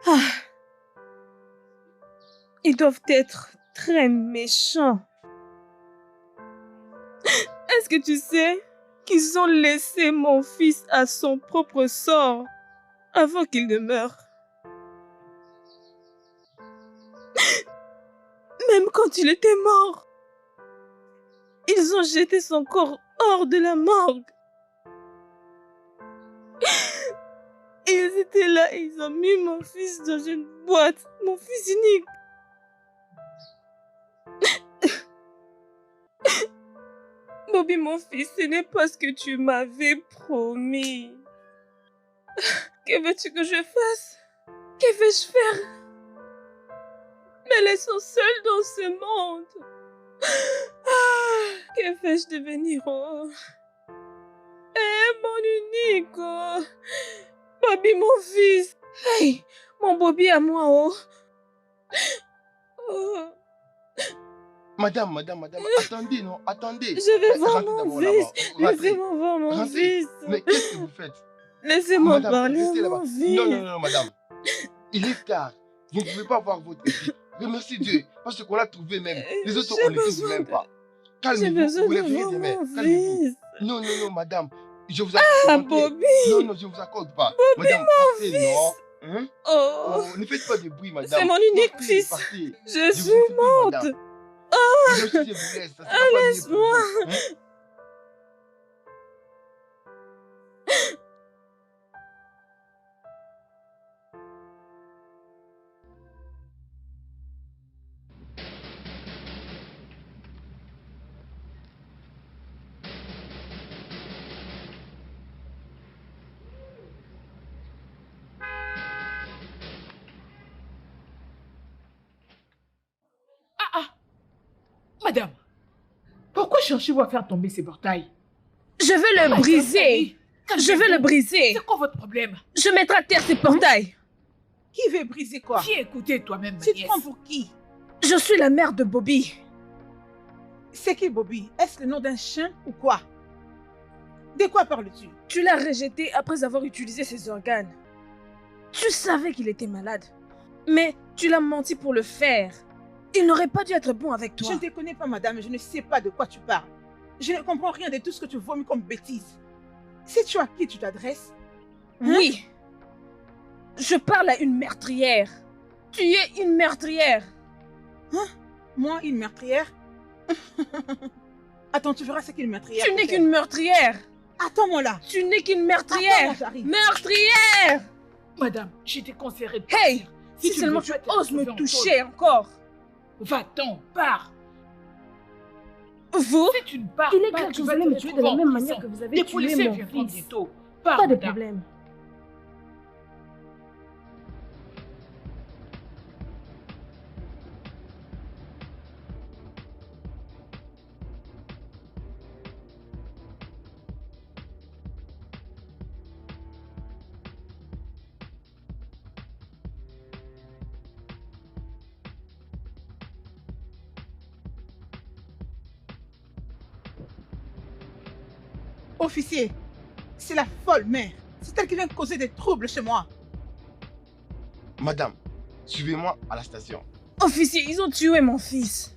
[SPEAKER 3] Ah. Ils doivent être très méchants. Est-ce que tu sais qu'ils ont laissé mon fils à son propre sort avant qu'il ne meure? Même quand il était mort, ils ont jeté son corps hors de la morgue. étaient là et ils ont mis mon fils dans une boîte. Mon fils unique. Bobby, mon fils, ce n'est pas ce que tu m'avais promis. Que veux-tu que je fasse? Que vais-je faire? Me laissons seuls dans ce monde. Que vais-je devenir? Oh? Mon unique, oh. Bobby, mon fils. Hey, mon Bobby à moi, oh. Oh.
[SPEAKER 1] Madame, attendez, non, attendez.
[SPEAKER 3] Je vais voir
[SPEAKER 1] Rentrez
[SPEAKER 3] mon
[SPEAKER 1] d'abord
[SPEAKER 3] fils.
[SPEAKER 1] là-bas. Rentrez.
[SPEAKER 3] Laissez-moi voir mon
[SPEAKER 1] Rentrez.
[SPEAKER 3] fils.
[SPEAKER 1] Mais qu'est-ce que vous faites?
[SPEAKER 3] Laissez-moi
[SPEAKER 1] Madame,
[SPEAKER 3] parler
[SPEAKER 1] restez
[SPEAKER 3] à
[SPEAKER 1] là-bas.
[SPEAKER 3] mon fils.
[SPEAKER 1] Non, madame. Il est tard. Vous ne pouvez pas voir votre fils. Remercie Dieu. Parce qu'on l'a trouvé même. Les autres, on ne les trouve même pas. Calmez-vous. Vous voulez prier des mains. Calmez-vous. Non, madame. Je vous accorde.
[SPEAKER 3] Bobby.
[SPEAKER 1] Non, je ne vous accorde pas.
[SPEAKER 3] Bobby,
[SPEAKER 1] Madame,
[SPEAKER 3] mon
[SPEAKER 1] partez,
[SPEAKER 3] fils.
[SPEAKER 1] non. Hein?
[SPEAKER 3] Oh.
[SPEAKER 1] Ne faites pas de bruit, madame.
[SPEAKER 3] C'est mon unique
[SPEAKER 1] Partez,
[SPEAKER 3] fils.
[SPEAKER 1] partez.
[SPEAKER 3] Je
[SPEAKER 1] vous
[SPEAKER 3] suis
[SPEAKER 1] en prie,
[SPEAKER 3] morte.
[SPEAKER 1] madame.
[SPEAKER 3] Oh.
[SPEAKER 1] Je vous laisse. Ça sera pas mieux pour
[SPEAKER 3] Laisse-moi.
[SPEAKER 1] vous, hein?
[SPEAKER 5] Madame, pourquoi cherchez-vous à faire tomber ces portails?
[SPEAKER 3] Je vais le briser. Je vais le briser.
[SPEAKER 5] C'est quoi votre problème?
[SPEAKER 3] Je mettrai à terre ces portails.
[SPEAKER 6] Qui veut briser quoi?
[SPEAKER 5] Viens écouter toi-même, ma
[SPEAKER 6] Tu te
[SPEAKER 5] nièce.
[SPEAKER 6] prends pour qui?
[SPEAKER 3] Je suis la mère de Bobby.
[SPEAKER 6] C'est qui Bobby? Est-ce le nom d'un chien ou quoi? De quoi parles-tu?
[SPEAKER 3] Tu l'as rejeté après avoir utilisé ses organes. Tu savais qu'il était malade. Mais tu l'as menti pour le faire. Il n'aurait pas dû être bon avec toi.
[SPEAKER 6] Je ne te connais pas, madame, je ne sais pas de quoi tu parles. Je ne comprends rien de tout ce que tu vomis comme bêtises. Sais-tu à qui tu t'adresses? Hein?
[SPEAKER 3] Oui. Je parle à une meurtrière. Tu es une meurtrière.
[SPEAKER 6] Hein? Moi, une meurtrière? Attends, tu verras ce qu'est une meurtrière.
[SPEAKER 3] Tu n'es qu'une meurtrière.
[SPEAKER 6] Attends-moi là.
[SPEAKER 3] Tu n'es qu'une meurtrière.
[SPEAKER 6] Attends, là, j'arrive.
[SPEAKER 3] Meurtrière.
[SPEAKER 5] Madame, j'ai été conseillé de
[SPEAKER 3] Hey,
[SPEAKER 5] partir.
[SPEAKER 3] si seulement
[SPEAKER 5] veux
[SPEAKER 3] tu
[SPEAKER 5] pas te
[SPEAKER 3] oses me
[SPEAKER 5] retrouver en
[SPEAKER 3] toucher encore.
[SPEAKER 5] taule, va-t'en, pars.
[SPEAKER 3] Vous?
[SPEAKER 5] Si tu ne pars
[SPEAKER 3] Il est
[SPEAKER 5] pas,
[SPEAKER 3] clair que
[SPEAKER 5] tu
[SPEAKER 3] vous
[SPEAKER 5] vas
[SPEAKER 3] allez
[SPEAKER 5] te
[SPEAKER 3] me tuer de
[SPEAKER 5] retrouver
[SPEAKER 3] la
[SPEAKER 5] en
[SPEAKER 3] même
[SPEAKER 5] prison.
[SPEAKER 3] manière que vous avez
[SPEAKER 5] Les
[SPEAKER 3] tué
[SPEAKER 5] policiers
[SPEAKER 3] mon
[SPEAKER 5] viendront
[SPEAKER 3] fils.
[SPEAKER 5] bientôt. Pars,
[SPEAKER 3] Pas de
[SPEAKER 5] madame.
[SPEAKER 3] problème.
[SPEAKER 6] Officier, c'est la folle mère. C'est elle qui vient causer des troubles chez moi.
[SPEAKER 1] Madame, suivez-moi à la station.
[SPEAKER 3] Officier, ils ont tué mon fils.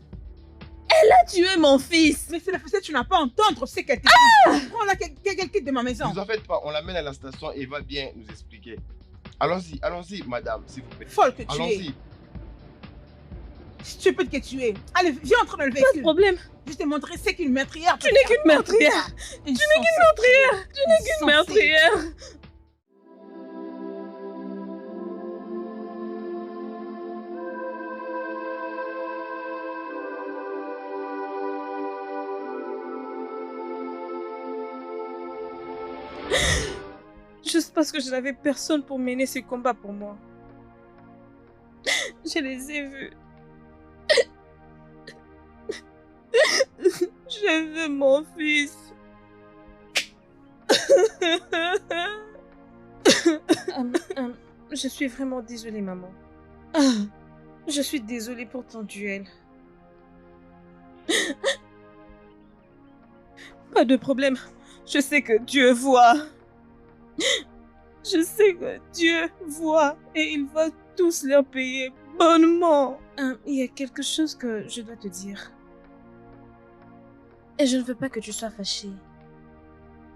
[SPEAKER 3] Elle a tué mon fils.
[SPEAKER 6] Mais c'est l'officier, tu n'as pas à entendre ce qu'elle te dit. Prends-la qu'elle quitte de ma maison.
[SPEAKER 1] Ne vous en faites pas, on l'amène à la station et il va bien nous expliquer. Allons-y, madame, s'il vous plaît.
[SPEAKER 6] Folle que tu es.
[SPEAKER 1] Allons-y.
[SPEAKER 6] Stupide que tu es. Allez, viens entrer dans le
[SPEAKER 3] Pas
[SPEAKER 6] véhicule.
[SPEAKER 3] de problème.
[SPEAKER 6] Je vais te montrer ce qu'une meurtrière.
[SPEAKER 3] Tu n'es qu'une meurtrière.
[SPEAKER 6] Tu n'es
[SPEAKER 3] qu'une meurtrière. Tu n'es qu'une meurtrière. Juste parce que je n'avais personne pour mener ce combat pour moi. Je les ai vus. Je veux mon fils. Je suis vraiment désolée, maman. Je suis désolée pour ton duel. Pas de problème. Je sais que Dieu voit. Je sais que Dieu voit et il va tous leur payer bonnement. Il y a quelque chose que je dois te dire. Et je ne veux pas que tu sois fâchée.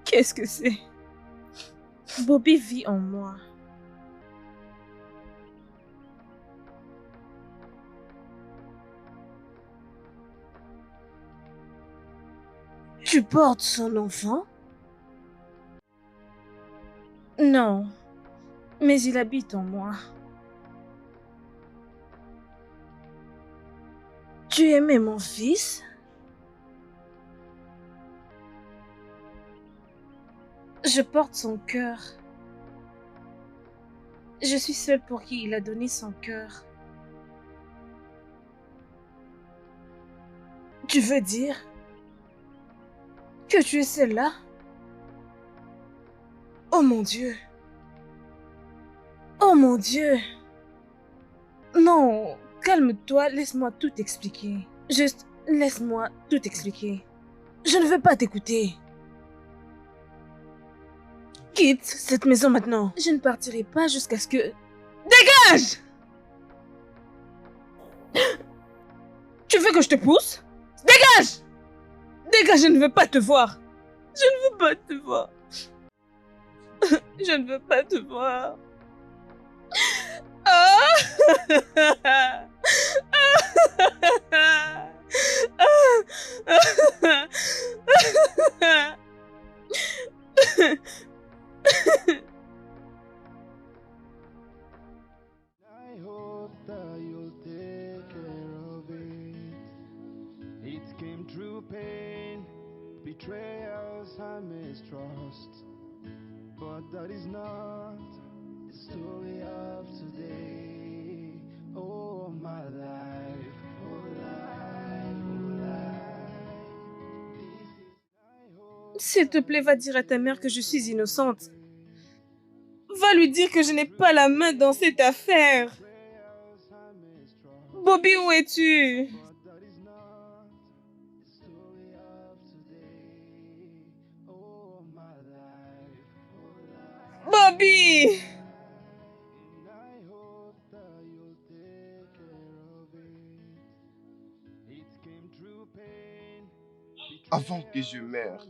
[SPEAKER 3] Qu'est-ce que c'est? Bobby vit en moi. Tu portes son enfant? Non. mais il habite en moi. Tu aimais mon fils? Je porte son cœur. Je suis seule pour qui il a donné son cœur. Tu veux dire que tu es celle-là? Oh mon Dieu! Oh mon Dieu! Non, calme-toi, laisse-moi tout expliquer. Juste, laisse-moi tout expliquer. Je ne veux pas t'écouter. Quitte cette maison maintenant. Je ne partirai pas jusqu'à ce que... Dégage! Tu veux que je te pousse? Dégage! Dégage, je ne veux pas te voir. Je ne veux pas te voir. Je ne veux pas te voir.
[SPEAKER 4] I hope that you'll take care of it. It came through pain, betrayals and mistrust. But that is not the story of today. Oh, my life, oh, life, oh, life.
[SPEAKER 3] S'il te plaît, va dire à ta mère que je suis innocente. Va lui dire que je n'ai pas la main dans cette affaire. Bobby, où es-tu? Bobby!
[SPEAKER 1] Avant que je meure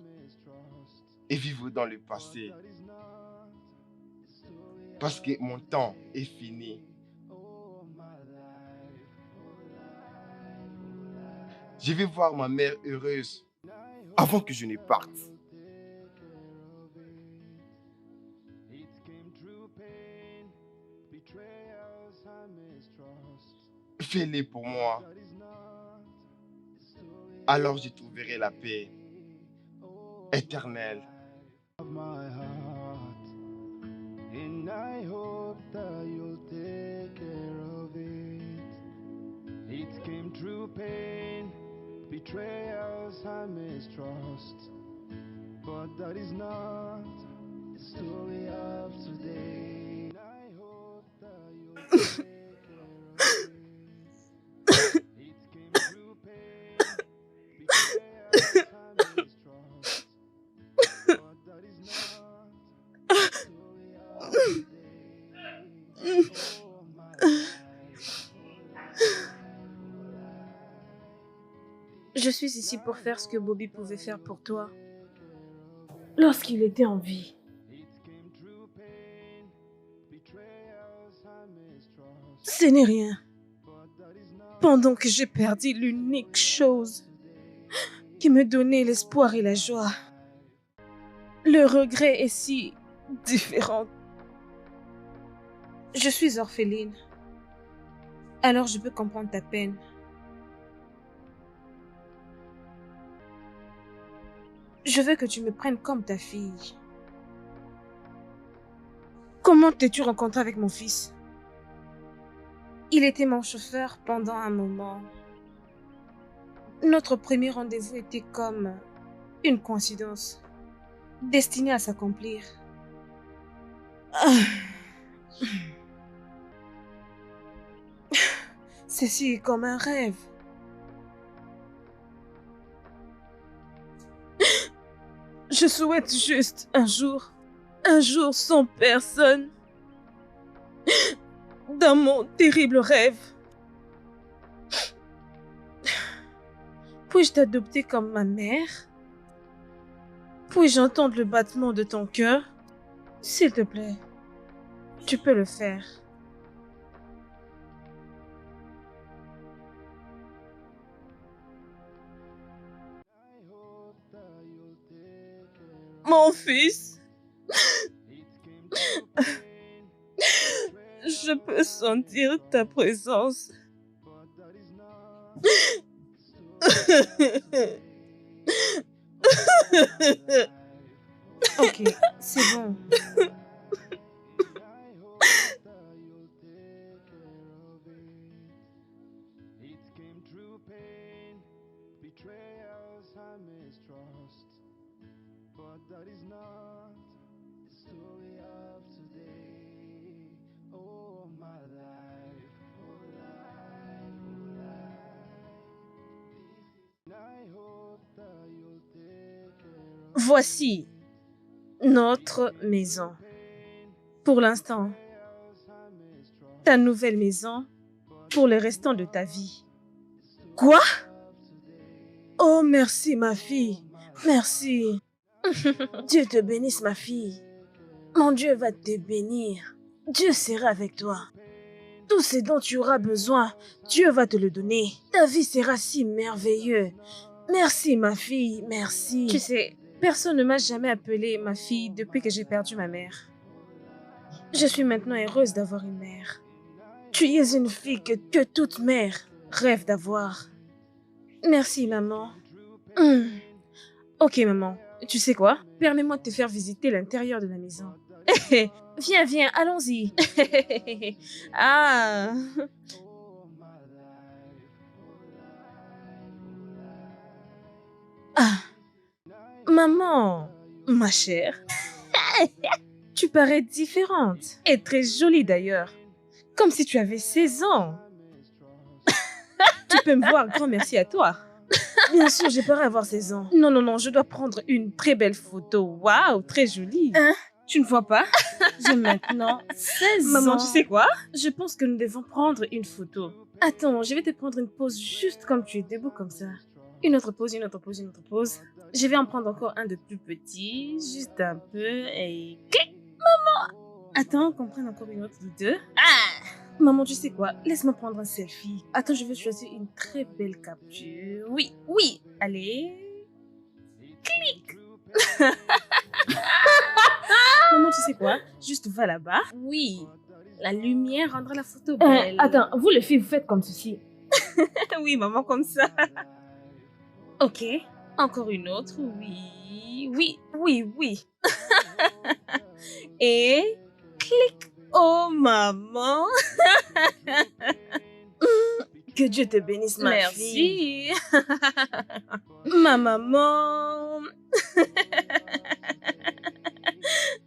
[SPEAKER 1] et vivre dans le passé, parce que mon temps est fini. Je vais voir ma mère heureuse avant que je ne parte. Fais-le pour moi. Alors je trouverai la paix éternelle.
[SPEAKER 4] My heart, and I hope that you'll take care of it. It came through pain, betrayals and mistrust. But that is not the story of today. And I hope that you'll take care of it. It came through pain, betrayals and mistrust. But that is not the story of today. Oh, my life.
[SPEAKER 3] Je suis ici pour faire ce que Bobby pouvait faire pour toi lorsqu'il était en vie. Ce n'est rien. Pendant que j'ai perdu l'unique chose qui me donnait l'espoir et la joie, le regret est si différent. Je suis orpheline. Alors je peux comprendre ta peine. Je veux que tu me prennes comme ta fille. Comment t'es-tu rencontré avec mon fils? Il était mon chauffeur pendant un moment. Notre premier rendez-vous était comme une coïncidence, destinée à s'accomplir. Ceci est comme un rêve. Je souhaite juste un jour sans personne, dans mon terrible rêve. Puis-je t'adopter comme ma mère? Puis-je entendre le battement de ton cœur? S'il te plaît, tu peux le faire. Mon fils. Je peux sentir ta présence.
[SPEAKER 2] Ok, c'est bon.
[SPEAKER 3] Voici notre maison. Pour l'instant, ta nouvelle maison pour le restant de ta vie. Quoi? Oh, merci, ma fille. Merci. Dieu te bénisse, ma fille. Mon Dieu va te bénir. Dieu sera avec toi. Tout ce dont tu auras besoin, Dieu va te le donner. Ta vie sera si merveilleuse. Merci, ma fille. Merci. Tu sais, personne ne m'a jamais appelée ma fille depuis que j'ai perdu ma mère. Je suis maintenant heureuse d'avoir une mère. Tu es une fille que toute mère rêve d'avoir. Merci, maman. Ok, maman. Tu sais quoi? Permets-moi de te faire visiter l'intérieur de la maison. Viens, viens, allons-y. Ah. Ah. Maman, ma chère. Tu parais différente. Et très jolie d'ailleurs. Comme si tu avais 16 ans. Tu peux me voir, grand merci à toi. Bien sûr, j'ai paru avoir 16 ans. Non, non, non, je dois prendre une très belle photo. Waouh, très jolie. Hein? Tu ne vois pas? J'ai maintenant 16 ans. Maman, tu sais quoi? Je pense que nous devons prendre une photo. Attends, je vais te prendre une pause juste comme tu es debout comme ça. Une autre pause, une autre pause, une autre pause. Je vais en prendre encore un de plus petit, juste un peu et... Clic! Maman! Attends, qu'on prenne encore une autre de deux. Ah! Maman, tu sais quoi? Laisse-moi prendre un selfie. Attends, je vais choisir une très belle capture. Oui, oui. Allez. Clic. Maman, tu sais quoi? Juste va là-bas. Oui. La lumière rendra la photo belle. Attends, vous les filles, vous faites comme ceci. Oui, maman, comme ça. Ok. Encore une autre. Oui, oui, oui, oui. Et clic. Oh, maman. Que Dieu te bénisse, ma fille. Merci. Ma maman.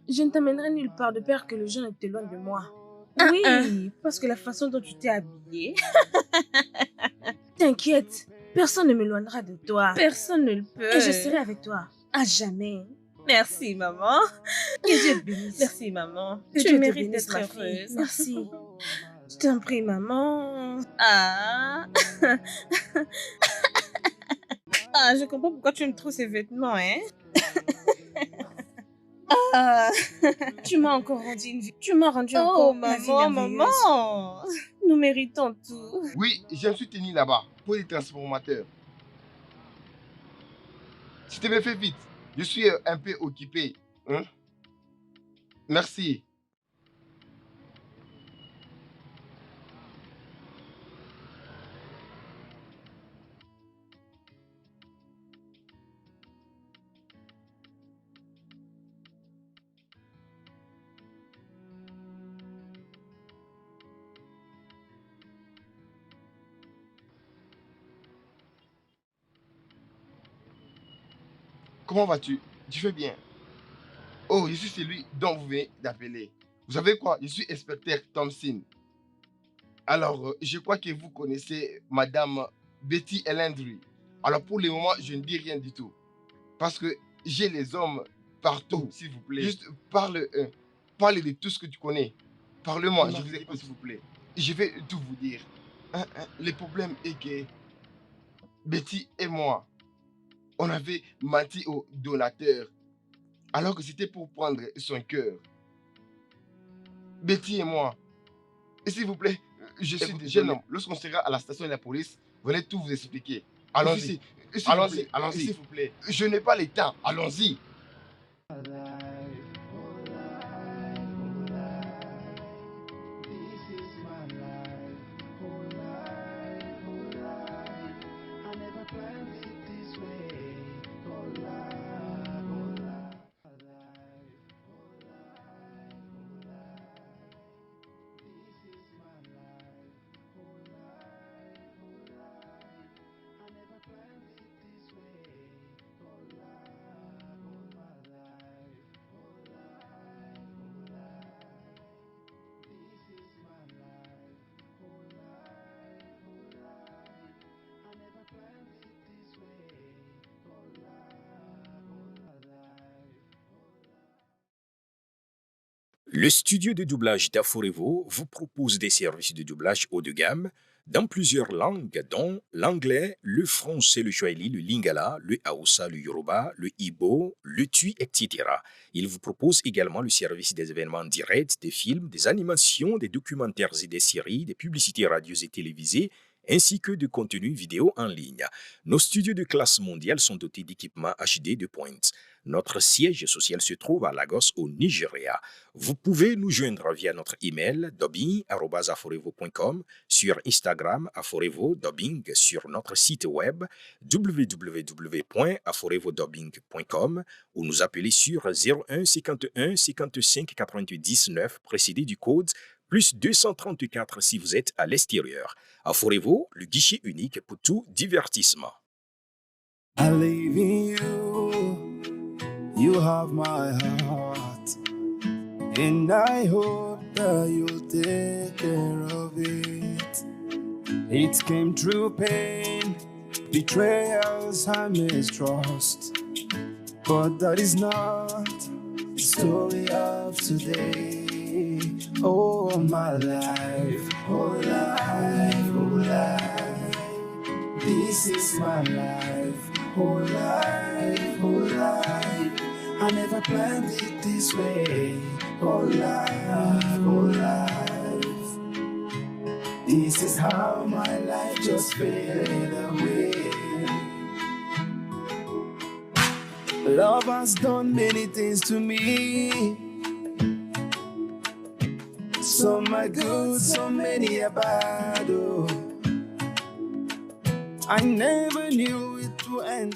[SPEAKER 3] Je ne t'amènerai nulle part de peur que le jeu ne t'éloigne de moi. Oui, parce que la façon dont tu t'es habillée. T'inquiète, personne ne m'éloignera de toi. Personne ne le peut. Et je serai avec toi. À jamais. Merci, maman. Que Dieu te bénisse. Merci, maman. Que tu mérites d'être heureuse. Merci. Je t'en prie, maman. Ah. Ah, je comprends pourquoi tu me trouves ces vêtements, hein. Ah. Tu m'as encore rendu une vie. Tu m'as rendu encore ma vie merveilleuse. Maman. Nous méritons tout.
[SPEAKER 1] Oui, je me suis tenu là-bas pour les transformateurs. Si tu me fais vite, je suis un peu occupé. Hein? Merci. Comment vas-tu? Tu fais bien? Oh, je suis celui dont vous venez d'appeler. Vous savez quoi? Je suis inspecteur Thompson. Alors, je crois que vous connaissez Madame Betty Elendry. Alors, pour le moment, je ne dis rien du tout. Parce que j'ai les hommes partout, s'il vous plaît. Juste parle de tout ce que tu connais. Parle-moi, je vous écoute, s'il vous plaît. Je vais tout vous dire. Le problème est que Betty et moi, on avait menti au donateur, alors que c'était pour prendre son cœur. Betty et moi, et s'il vous plaît, je suis des jeunes hommes. Lorsqu'on sera à la station de la police, venez tout vous expliquer. Allons-y, allons-y, allons-y, s'il vous plaît. Je n'ai pas le temps, allons-y.
[SPEAKER 11] Le studio de doublage d'Aforevo vous propose des services de doublage haut de gamme dans plusieurs langues, dont l'anglais, le français, le swahili, le lingala, le hausa, le yoruba, le igbo, le tui, etc. Il vous propose également le service des événements directs, des films, des animations, des documentaires et des séries, des publicités radio et télévisées, ainsi que de contenus vidéo en ligne. Nos studios de classe mondiale sont dotés d'équipements HD de pointe. Notre siège social se trouve à Lagos, au Nigeria. Vous pouvez nous joindre via notre email dubbing@aforevo.com, sur Instagram Aforevo Dubbing, sur notre site web www.aforevodubbing.com ou nous appeler sur 01 51 55 88 19 précédé du code plus 234 si vous êtes à l'extérieur. Aforevo, le guichet unique pour tout divertissement.
[SPEAKER 4] I live in you, you have my heart, and I hope that you'll take care of it. It came through pain, betrayals, and mistrust, but that is not the story of today. Oh, my life, oh life, oh life, this is my life, oh life, oh life. I never planned it this way, oh life, oh life. This is how my life just faded away. Love has done many things to me. Some are good, so many are bad. Oh. I never knew it would end.